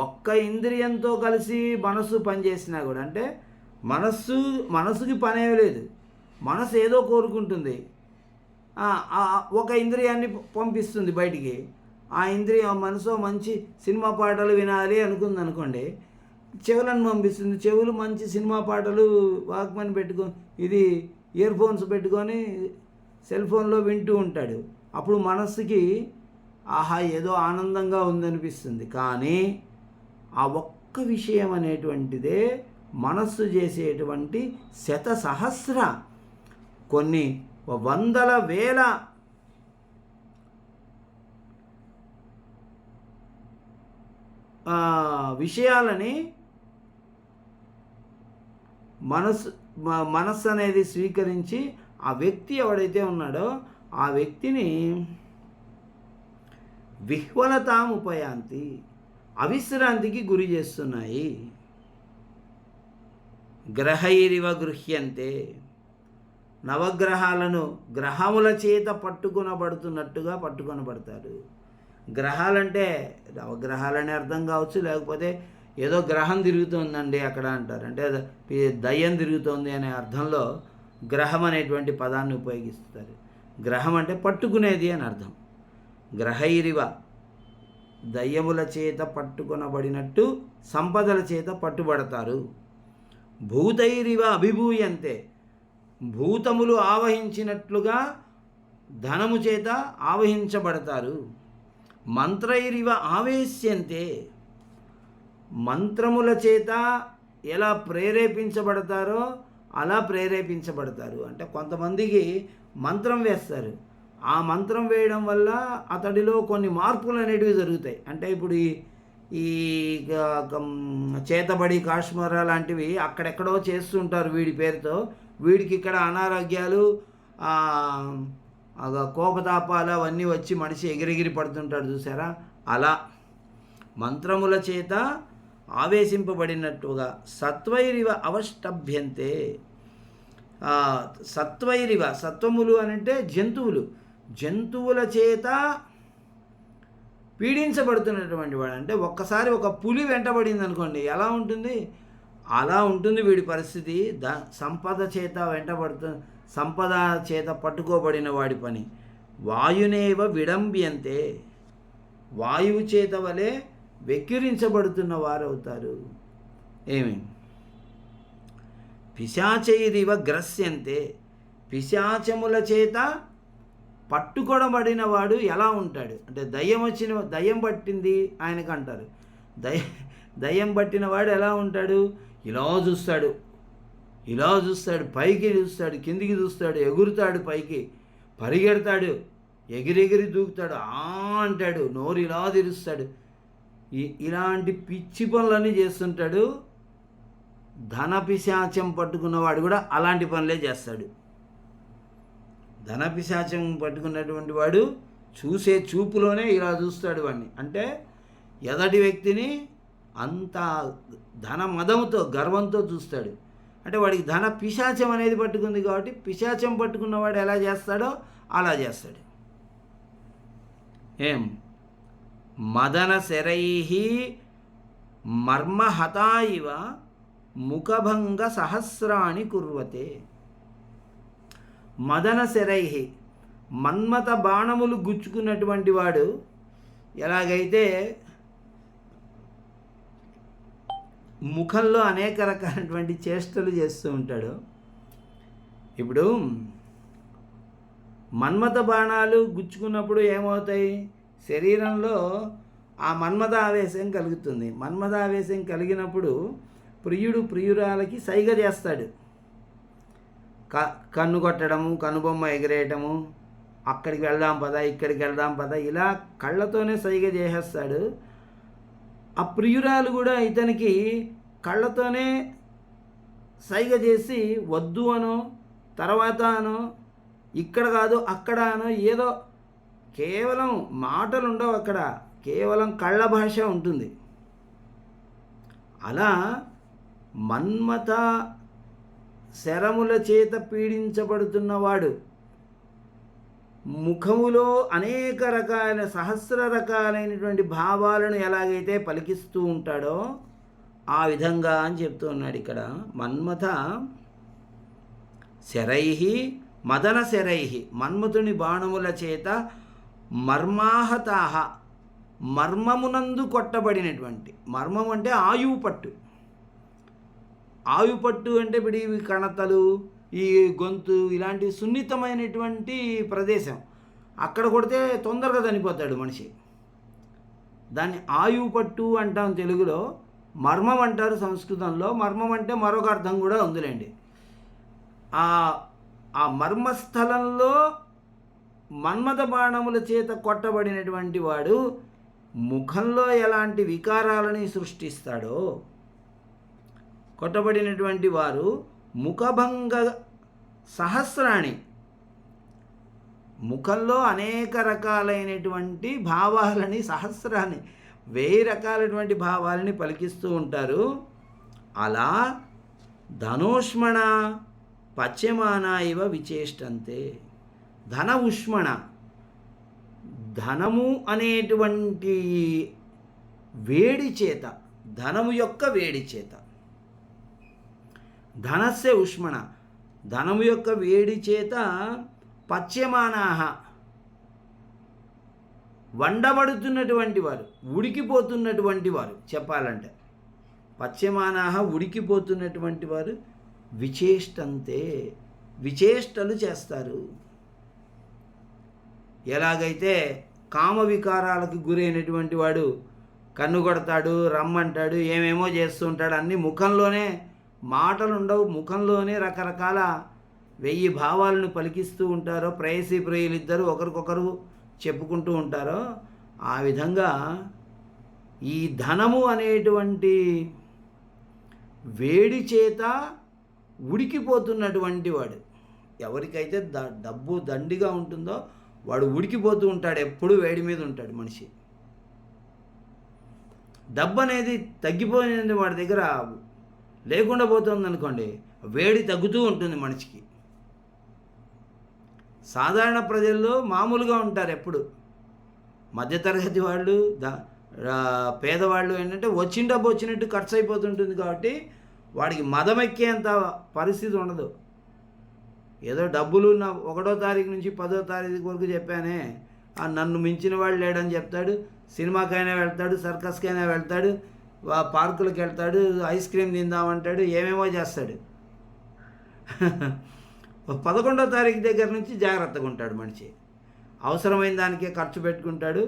ఒక్క ఇంద్రియంతో కలిసి మనస్సు పనిచేసినా కూడా, అంటే మనస్సుకి పనే లేదు. మనసు ఏదో కోరుకుంటుంది, ఒక ఇంద్రియాన్ని పంపిస్తుంది బయటికి. ఆ ఇంద్రియం మనసు మంచి సినిమా పాటలు వినాలి అనుకుంది అనుకోండి, చెవులను పంపిస్తుంది. చెవులు మంచి సినిమా పాటలు వాక్మన్ పెట్టుకొని, ఇది ఇయర్ ఫోన్స్ పెట్టుకొని సెల్ ఫోన్లో వింటూ ఉంటాడు. అప్పుడు మనస్సుకి ఆహా ఏదో ఆనందంగా ఉందనిపిస్తుంది. కానీ ఆ ఒక్క విషయం అనేటువంటిదే మనస్సు చేసేటువంటి శతసహస్ర, కొన్ని 100,000 విషయాలని మనస్సు అనేది స్వీకరించి ఆ వ్యక్తి ఎవడైతే ఉన్నాడో ఆ వ్యక్తిని విహ్వలతాం ఉపయాంతి, అవిశ్రాంతికి గురి చేస్తున్నాయి. గ్రహైరివ గృహ్యంతే, నవగ్రహాలను గ్రహముల చేత పట్టుకొనబడుతున్నట్టుగా పట్టుకొనబడతారు. గ్రహాలంటే నవగ్రహాలనే అర్థం కావచ్చు, లేకపోతే ఏదో గ్రహం తిరుగుతుందండి అక్కడ అంటారు, అంటే దయ్యం తిరుగుతోంది అనే అర్థంలో గ్రహం అనేటువంటి పదాన్ని ఉపయోగిస్తారు. గ్రహం అంటే పట్టుకునేది అని అర్థం. గ్రహైరివ దయ్యముల చేత పట్టుకొనబడినట్టు సంపదల చేత పట్టుబడతారు. భూతైరివ అభిభూయంతే భూతములు ఆవహించినట్లుగా ధనము చేత ఆవహించబడతారు. మంత్రైరివ ఆవేశ్యంతే మంత్రముల చేత ఎలా ప్రేరేపించబడతారో అలా ప్రేరేపించబడతారు. అంటే కొంతమందికి మంత్రం వేస్తారు, ఆ మంత్రం వేయడం వల్ల అతడిలో కొన్ని మార్పులు అనేటివి జరుగుతాయి. అంటే ఇప్పుడు ఈ చేతబడి కాశ్మీర లాంటివి అక్కడెక్కడో చేస్తుంటారు వీడి పేరుతో. వీడికి ఇక్కడ అనారోగ్యాలు, కోపతాపాలు అవన్నీ వచ్చి మనిషి ఎగిరెగిరి పడుతుంటాడు చూసారా. అలా మంత్రముల చేత ఆవేశింపబడినట్టుగా సత్వైరివ అవష్టభ్యంతే. సత్వైరివ సత్వములు అనంటే జంతువుల చేత పీడించబడుతున్నటువంటి వాడు. అంటే ఒక్కసారి ఒక పులి వెంటబడింది అనుకోండి, ఎలా ఉంటుంది? అలా ఉంటుంది వీడి పరిస్థితి. సంపద చేత పట్టుకోబడిన వాడి పని. వాయునేవ విడంబ్యంతే వాయువు చేత వలె వెక్కిరించబడుతున్న వారు అవుతారు. ఏమి పిశాచైరివ గ్రస్యంతే పిశాచముల చేత పట్టుకొనబడిన వాడు ఎలా ఉంటాడు అంటే దయ్యం పట్టింది ఆయనకు అంటారు. దయ్యం పట్టిన వాడు ఎలా ఉంటాడు? ఇలా చూస్తాడు, పైకి చూస్తాడు, కిందికి చూస్తాడు, ఎగురుతాడు, పైకి పరిగెడతాడు, ఎగిరెగిరి దూకుతాడు, అంటాడు, నోరు ఇలా తెరుస్తాడు. ఇలాంటి పిచ్చి పనులన్నీ చేస్తుంటాడు. ధన పిశాచం పట్టుకున్నవాడు కూడా అలాంటి పనులే చేస్తాడు. ధన పిశాచం పట్టుకున్నటువంటి వాడు చూసే చూపులోనే ఇలా చూస్తాడు వాడిని. అంటే ఎదటి వ్యక్తిని అంత ధన మదముతో గర్వంతో చూస్తాడు. అంటే వాడికి ధన పిశాచం అనేది పట్టుకుంది కాబట్టి పిశాచం పట్టుకున్నవాడు ఎలా చేస్తాడో అలా చేస్తాడు. మదన శరైహి మర్మహతాయివ ముఖభంగ సహస్రాణి కుర్వతే. మదన శరైహి మన్మథ బాణములు గుచ్చుకున్నటువంటి వాడు ఎలాగైతే ముఖంలో అనేక రకాలైనటువంటి చేష్టలు చేస్తూ ఉంటాడు. ఇప్పుడు మన్మథ బాణాలు గుచ్చుకున్నప్పుడు ఏమవుతాయి? శరీరంలో ఆ మన్మథ ఆవేశం కలుగుతుంది. మన్మథ ఆవేశం కలిగినప్పుడు ప్రియురాలకి సైగ చేస్తాడు. కన్ను కొట్టడము, కనుబొమ్మ ఎగిరేయటము, అక్కడికి వెళ్దాం పద, ఇక్కడికి వెళ్దాం పద, ఇలా కళ్ళతోనే సైగ చేసేస్తాడు. ఆ ప్రియురాలు కూడా ఇతనికి కళ్ళతోనే సైగ చేసి వద్దు అనో, తర్వాత అనో, ఇక్కడ కాదు అక్కడ అనో, ఏదో కేవలం మాటలు ఉండవు అక్కడ, కేవలం కళ్ళ భాష ఉంటుంది. అలా మన్మథ శరముల చేత పీడించబడుతున్నవాడు ముఖములో అనేక రకాల సహస్ర రకాలైనటువంటి భావాలను ఎలాగైతే పలికిస్తూ ఉంటాడో ఆ విధంగా అని చెప్తూ ఉన్నాడు ఇక్కడ. మన్మథ శరైహి మదన శరైహి మన్మథుని బాణముల చేత మర్మాహతాహ మర్మమునందు కొట్టబడినటువంటి, మర్మం అంటే ఆయువు పట్టు. ఆయువు పట్టు అంటే ఇప్పుడు ఇవి కణతలు, ఈ గొంతు, ఇలాంటి సున్నితమైనటువంటి ప్రదేశం, అక్కడ కొడితే తొందరగా చనిపోతాడు మనిషి. దాన్ని ఆయువు పట్టు అంటాం తెలుగులో, మర్మం అంటారు సంస్కృతంలో. మర్మం అంటే మరొక అర్థం కూడా ఉందిలేండి. ఆ మర్మస్థలంలో మన్మథ బాణముల చేత కొట్టబడినటువంటి వాడు ముఖంలో ఎలాంటి వికారాలని సృష్టిస్తాడో, కొట్టబడినటువంటి వారు ముఖభంగ సహస్రాణి ముఖంలో అనేక రకాలైనటువంటి భావాలని, సహస్రాన్ని 1000 రకాలైనటువంటి భావాలని పలికిస్తూ ఉంటారు. అలా ధనోష్మణ పచ్యమాన ఇవ విచేష్టంతే. ధన ఉష్మణ ధనము అనేటువంటి వేడి చేత, ధనము యొక్క వేడి చేత, ధనస్య ఉష్మణ ధనము యొక్క వేడి చేత పచ్యమానాహ వండబడుతున్నటువంటి వారు, ఉడికిపోతున్నటువంటి వారు చెప్పాలంటే. పచ్యమానాహ ఉడికిపోతున్నటువంటి వారు విచేష్టంతే, విచేష్టలు చేస్తారు. ఎలాగైతే కామ వికారాలకు గురైనటువంటి వాడు కన్ను కొడతాడు, రమ్మంటాడు, ఏమేమో చేస్తూ ఉంటాడు, అన్నీ ముఖంలోనే, మాటలు ఉండవు, ముఖంలోనే రకరకాల 1000 భావాలను పలికిస్తూ ఉంటారో, ప్రేయసీ ప్రియులు ఇద్దరు ఒకరికొకరు చెప్పుకుంటూ ఉంటారో, ఆ విధంగా ఈ ధనము అనేటువంటి వేడి చేత ఉడికిపోతున్నటువంటి వాడు, ఎవరికైతే డబ్బు దండిగా ఉంటుందో వాడు ఉడికిపోతూ ఉంటాడు, ఎప్పుడూ వేడి మీద ఉంటాడు మనిషి. డబ్బు అనేది తగ్గిపోయింది వాడి దగ్గర, లేకుండా పోతుంది అనుకోండి, వేడి తగ్గుతూ ఉంటుంది మనిషికి. సాధారణ ప్రజల్లో మామూలుగా ఉంటారు ఎప్పుడు. మధ్యతరగతి వాళ్ళు, పేదవాళ్ళు ఏంటంటే వచ్చిన డబ్బు వచ్చినట్టు ఖర్చు అయిపోతుంటుంది కాబట్టి వాడికి మదం ఎక్కేంత పరిస్థితి ఉండదు. ఏదో డబ్బులు 1వ తారీఖు నుంచి 10వ తారీఖు వరకు చెప్పానే, నన్ను మించిన వాడు లేడని చెప్తాడు. సినిమాకైనా వెళ్తాడు, సర్కస్కైనా వెళ్తాడు, పార్కులకు వెళ్తాడు, ఐస్ క్రీమ్ తిందామంటాడు, ఏమేమో చేస్తాడు. 11వ తారీఖు దగ్గర నుంచి జాగ్రత్తగా ఉంటాడు మనిషి. అవసరమైన దానికే ఖర్చు పెట్టుకుంటాడు.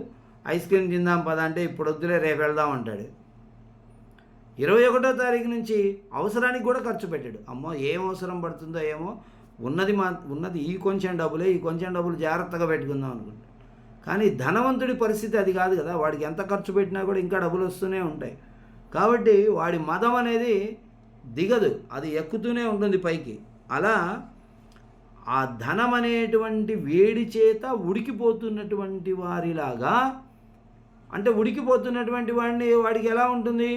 ఐస్ క్రీమ్ తిందాం పద అంటే ఇప్పుడు వద్దులే రేపు వెళ్దాం అంటాడు. 21వ తారీఖు నుంచి అవసరానికి కూడా ఖర్చు పెట్టాడు. అమ్మో ఏం అవసరం పడుతుందో ఏమో, ఉన్నది ఈ కొంచెం డబ్బులే, ఈ కొంచెం డబ్బులు జాగ్రత్తగా పెట్టుకుందాం అనుకుంటాడు. కానీ ధనవంతుడి పరిస్థితి అది కాదు కదా, వాడికి ఎంత ఖర్చు పెట్టినా కూడా ఇంకా డబ్బులు వస్తూనే ఉంటాయి. కాబట్టి వాడి మదం అనేది దిగదు, అది ఎక్కుతూనే ఉంటుంది పైకి. అలా ఆ ధనం అనేటువంటి వేడి చేత ఉడికిపోతున్నటువంటి వారిలాగా, అంటే ఉడికిపోతున్నటువంటి వాడికి ఎలా ఉంటుంది,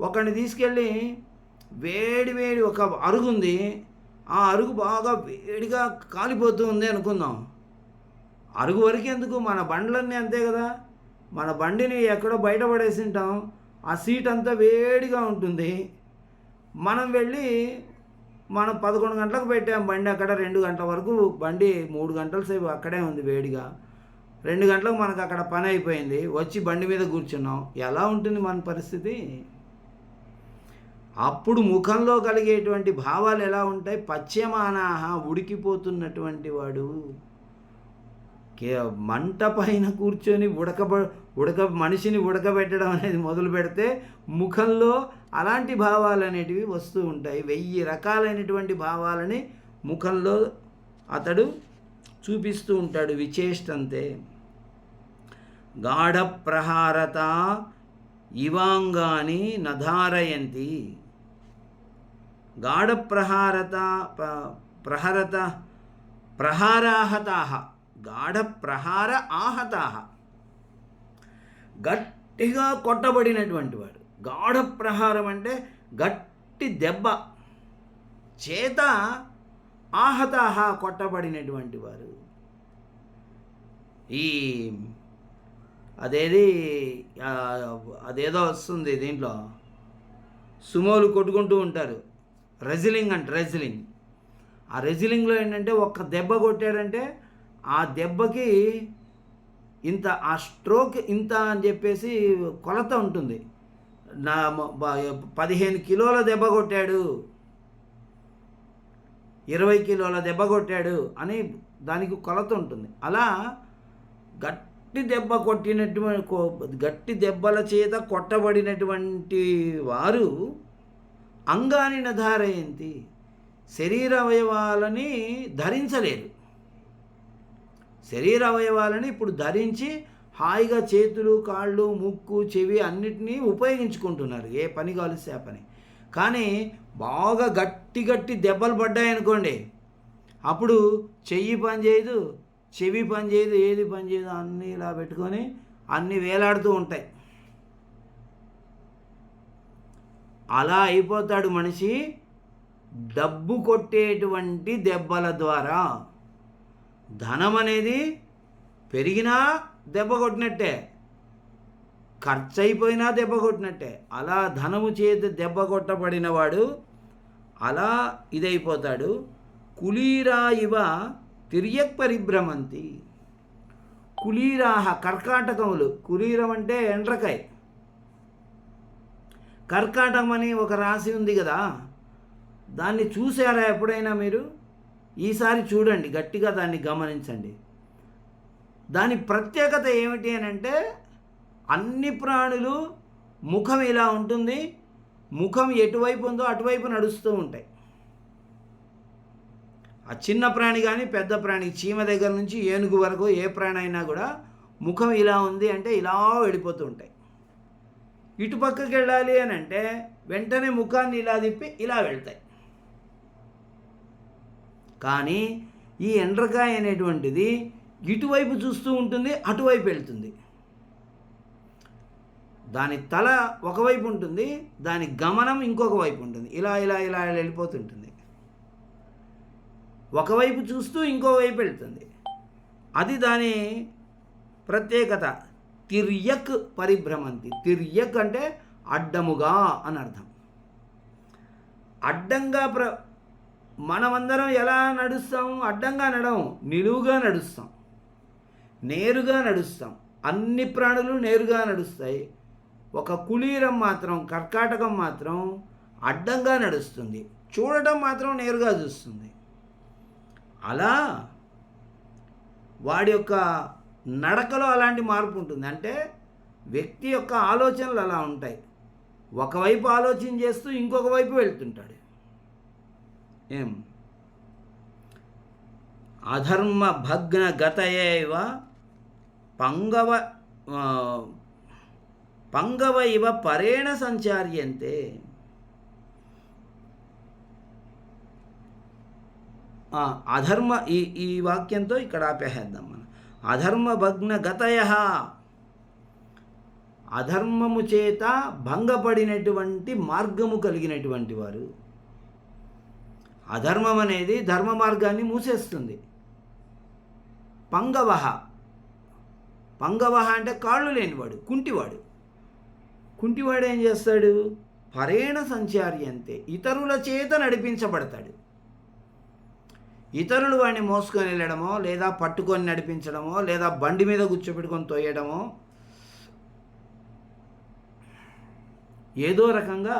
ఒకడిని తీసుకెళ్ళి వేడి ఒక అరుగు ఉంది, ఆ అరుగు బాగా వేడిగా కాలిపోతూ ఉంది అనుకుందాం. అరుగు వరకు ఎందుకు, మన బండ్లన్నీ అంతే కదా, మన బండిని ఎక్కడో బయట పడేసి ఉంటాం, ఆ సీట్ అంతా వేడిగా ఉంటుంది. మనం వెళ్ళి 11 గంటలకు పెట్టాం బండి, అక్కడ 2 గంటల వరకు బండి 3 గంటల సేపు అక్కడే ఉంది వేడిగా. 2 గంటలకు మనకు అక్కడ పని అయిపోయింది, వచ్చి బండి మీద కూర్చున్నాం. ఎలా ఉంటుంది మన పరిస్థితి? అప్పుడు ముఖంలో కలిగేటువంటి భావాలు ఎలా ఉంటాయి? పచ్యమానాహ ఉడికిపోతున్నటువంటి వాడు. మంట పైన కూర్చొని మనిషిని ఉడకబెట్టడం అనేది మొదలు పెడితే ముఖంలో అలాంటి భావాలు అనేటివి వస్తూ ఉంటాయి. 1000 రకాలైనటువంటి భావాలని ముఖంలో అతడు చూపిస్తూ ఉంటాడు. విచేష్టంతే. గాఢ ప్రహారత ఇవాంగాని నధారయంతి. గాఢ ప్రహారాహతాః, గాఢ ప్రహార ఆహతాః, గట్టిగా కొట్టబడినటువంటి వాడు. గాఢ ప్రహారం అంటే గట్టి దెబ్బ చేత, ఆహతాః కొట్టబడినటువంటి వారు. అదేదో వస్తుంది దీంట్లో, సుమోలు కొట్టుకుంటూ ఉంటారు, రెజ్లింగ్ అంటే రెజ్లింగ్. ఆ రెజ్లింగ్లో ఏంటంటే ఒక్క దెబ్బ కొట్టాడంటే ఆ దెబ్బకి ఇంత, ఆ స్ట్రోక్ ఇంత అని చెప్పేసి కొలత ఉంటుంది. 15 కిలోల దెబ్బ కొట్టాడు, 20 కిలోల దెబ్బ కొట్టాడు అని దానికి కొలత ఉంటుంది. అలా గట్టి దెబ్బల చేత కొట్టబడినటువంటి వారు అంగాని నధారయంతి, శరీర అవయవాలని ధరించలేరు. శరీర అవయవాలని ఇప్పుడు ధరించి హాయిగా చేతులు, కాళ్ళు, ముక్కు, చెవి అన్నిటినీ ఉపయోగించుకుంటున్నారు, ఏ పని కాలిస్తే ఆ పని. కానీ బాగా గట్టి దెబ్బలు పడ్డాయనుకోండి, అప్పుడు చెయ్యి పని చేయదు, చెవి పని చేయదు, ఏది పని చేయదు, అన్నీ ఇలా పెట్టుకొని అన్నీ వేలాడుతూ ఉంటాయి. అలా అయిపోతాడు మనిషి డబ్బు కొట్టేటువంటి దెబ్బల ద్వారా. ధనం అనేది పెరిగినా దెబ్బ కొట్టినట్టే, ఖర్చు అయిపోయినా దెబ్బ కొట్టినట్టే. అలా ధనము చేత దెబ్బ కొట్టబడిన వాడు అలా ఇదైపోతాడు. కులీరా ఇవ తిర్యక్ పరిభ్రమంతి. కులీరాహ కర్కాటకములు. కులీరం అంటే ఎండ్రకాయ. కర్కాటకం అని ఒక రాశి ఉంది కదా, దాన్ని చూసారా ఎప్పుడైనా మీరు? ఈసారి చూడండి, గట్టిగా దాన్ని గమనించండి. దాని ప్రత్యేకత ఏమిటి అని అంటే, అన్ని ప్రాణులు ముఖం ఇలా ఉంటుంది, ముఖం ఎటువైపు ఉందో అటువైపు నడుస్తూ ఉంటాయి. ఆ చిన్న ప్రాణి కానీ పెద్ద ప్రాణి, చీమ దగ్గర నుంచి ఏనుగు వరకు ఏ ప్రాణి అయినా కూడా ముఖం ఇలా ఉంది అంటే ఇలా వెళ్ళిపోతూ ఉంటాయి. ఇటు పక్కకి వెళ్ళాలి అని అంటే వెంటనే ముఖాన్ని ఇలా తిప్పి ఇలా వెళ్తాయి. కానీ ఈ ఎండ్రకాయ అనేటువంటిది ఇటువైపు చూస్తూ ఉంటుంది, అటువైపు వెళ్తుంది. దాని తల ఒకవైపు ఉంటుంది, దాని గమనం ఇంకొక వైపు ఉంటుంది. ఇలా ఇలా ఇలా వెళ్ళిపోతుంటుంది. ఒకవైపు చూస్తూ ఇంకోవైపు వెళ్తుంది. అది దాని ప్రత్యేకత. తిర్యక్ పరిభ్రమంతి. తిర్యక్ అంటే అడ్డముగా అని అర్థం. అడ్డంగా మనమందరం ఎలా నడుస్తాం? అడ్డంగా నడవం, నిలువుగా నడుస్తాం, నేరుగా నడుస్తాం. అన్ని ప్రాణులు నేరుగా నడుస్తాయి. ఒక కులీరం మాత్రం, కర్కాటకం మాత్రం అడ్డంగా నడుస్తుంది, చూడటం మాత్రం నేరుగా చూస్తుంది. అలా వాడి యొక్క నడకలో అలాంటి మార్పు ఉంటుంది. అంటే వ్యక్తి యొక్క ఆలోచనలు అలా ఉంటాయి. ఒకవైపు ఆలోచన చేస్తూ ఇంకొక వైపు వెళ్తుంటాడు. ఏం అధర్మ భగ్న గతయేవ పంగవ ఇవ పరేణ సంచార్యంతే. అధర్మ ఈ వాక్యంతో ఇక్కడ ఆపేద్దాం మనం. అధర్మ భగ్న గతయ, అధర్మము చేత భంగపడినటువంటి మార్గము కలిగినటువంటి వారు. అధర్మం అనేది ధర్మ మార్గాన్ని మూసేస్తుంది. పంగవహ, పంగవహ అంటే కాళ్ళు లేనివాడు, కుంటివాడు. కుంటివాడు ఏం చేస్తాడు? పరేణ సంచార్యంతే, ఇతరుల చేత నడిపించబడతాడు. ఇతరులు వాడిని మోసుకొని వెళ్ళడమో, లేదా పట్టుకొని నడిపించడమో, లేదా బండి మీద కూర్చోబెట్టుకొని తోయడమో, ఏదో రకంగా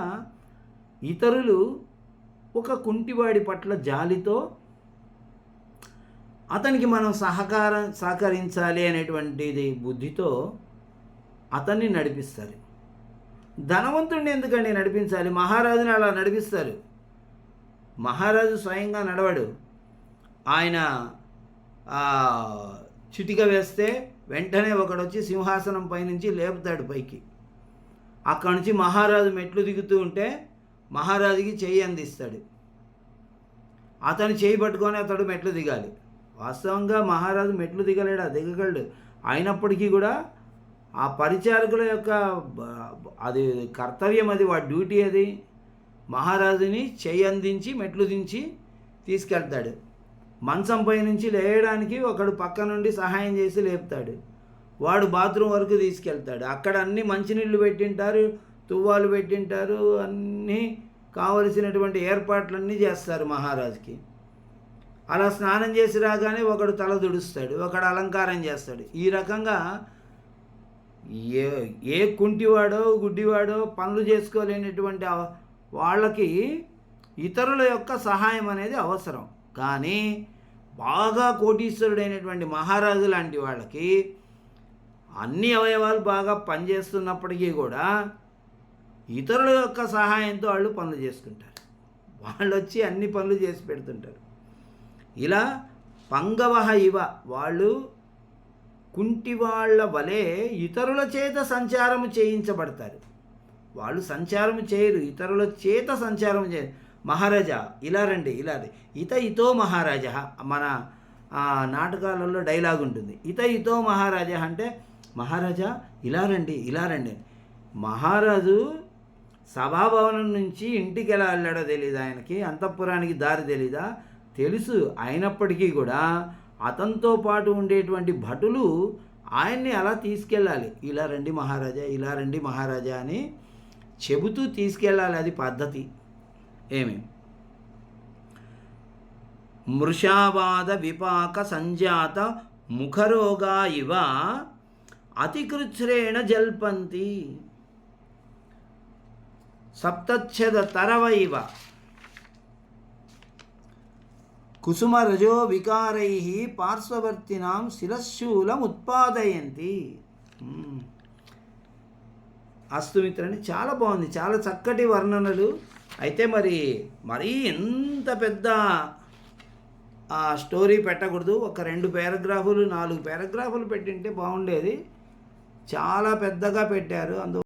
ఇతరులు ఒక కుంటివాడి పట్ల జాలితో అతనికి మనం సహకరించాలి అనేటువంటిది బుద్ధితో అతన్ని నడిపిస్తారు. ధనవంతుడిని ఎందుకండి నడిపించాలి? మహారాజుని అలా నడిపిస్తారు. మహారాజు స్వయంగా నడవడు. ఆయన చిటిక వేస్తే వెంటనే ఒకడొచ్చి సింహాసనం పైనుంచి లేపుతాడు పైకి. అక్కడి నుంచి మహారాజు మెట్లు దిగుతూ ఉంటే మహారాజుకి చెయ్యి అందిస్తాడు. అతను చేయి పట్టుకొని అతడు మెట్లు దిగాలి. వాస్తవంగా మహారాజు మెట్లు దిగగలడు. అయినప్పటికీ కూడా ఆ పరిచారకుల యొక్క అది కర్తవ్యం, అది వాడి డ్యూటీ. అది మహారాజుని చెయ్యి అందించి మెట్లు దించి తీసుకెళ్తాడు. మంచం పై నుంచి లేయడానికి ఒకడు పక్క నుండి సహాయం చేసి లేపుతాడు. వాడు బాత్రూమ్ వరకు తీసుకెళ్తాడు. అక్కడ అన్ని మంచినీళ్ళు పెట్టింటారు, తువ్వాలు పెట్టింటారు, అన్నీ కావలసినటువంటి ఏర్పాట్లన్నీ చేస్తారు మహారాజుకి. అలా స్నానం చేసి రాగానే ఒకడు తల దుడుస్తాడు, ఒకడు అలంకారం చేస్తాడు. ఈ రకంగా ఏ కుంటివాడో గుడ్డివాడో పనులు చేసుకోలేనటువంటి వాళ్ళకి ఇతరుల యొక్క సహాయం అనేది అవసరం. కానీ బాగా కోటీశ్వరుడైనటువంటి మహారాజు లాంటి వాళ్ళకి అన్ని అవయవాలు బాగా పనిచేస్తున్నప్పటికీ కూడా ఇతరుల యొక్క సహాయంతో వాళ్ళు పనులు చేసుకుంటారు. వాళ్ళు వచ్చి అన్ని పనులు చేసి పెడుతుంటారు. ఇలా పంగవహ ఇవ, వాళ్ళు కుంటి వాళ్ళ వలె ఇతరుల చేత సంచారము చేయించబడతారు. వాళ్ళు సంచారం చేయరు, ఇతరుల చేత సంచారం చేయరు. మహారాజా ఇలా రండి, ఇలా ఇతో మహారాజా. మన నాటకాలలో డైలాగ్ ఉంటుంది, ఇతో మహారాజా అంటే మహారాజా ఇలా రండి, ఇలా రండి. మహారాజు సభాభవనం నుంచి ఇంటికి ఎలా వెళ్ళాడో తెలీదా ఆయనకి? అంతఃపురానికి దారి తెలీదా? తెలుసు. అయినప్పటికీ కూడా అతనితో పాటు ఉండేటువంటి భటులు ఆయన్ని అలా తీసుకెళ్ళాలి. ఇలా రండి మహారాజా, ఇలా రండి మహారాజా అని చెబుతూ తీసుకెళ్ళాలి. అది పద్ధతి. ఏమి మృషావాద విపాక సంజాత ముఖరోగా ఇవ అతికృచ్ఛ్రేణ జల్పంతి సప్తచ్ఛద తరవ ఇవ కుసుమరజో వికారై పార్శ్వవర్తినాం శిరశూలం ఉత్పాదయంతి. అస్తు మిత్రుని, చాలా బాగుంది, చాలా చక్కటి వర్ణనలు. అయితే మరీ ఎంత పెద్ద స్టోరీ పెట్టకూడదు. ఒక 2 పారాగ్రాఫులు 4 పారాగ్రాఫులు పెట్టింటే బాగుండేది. చాలా పెద్దగా పెట్టారు.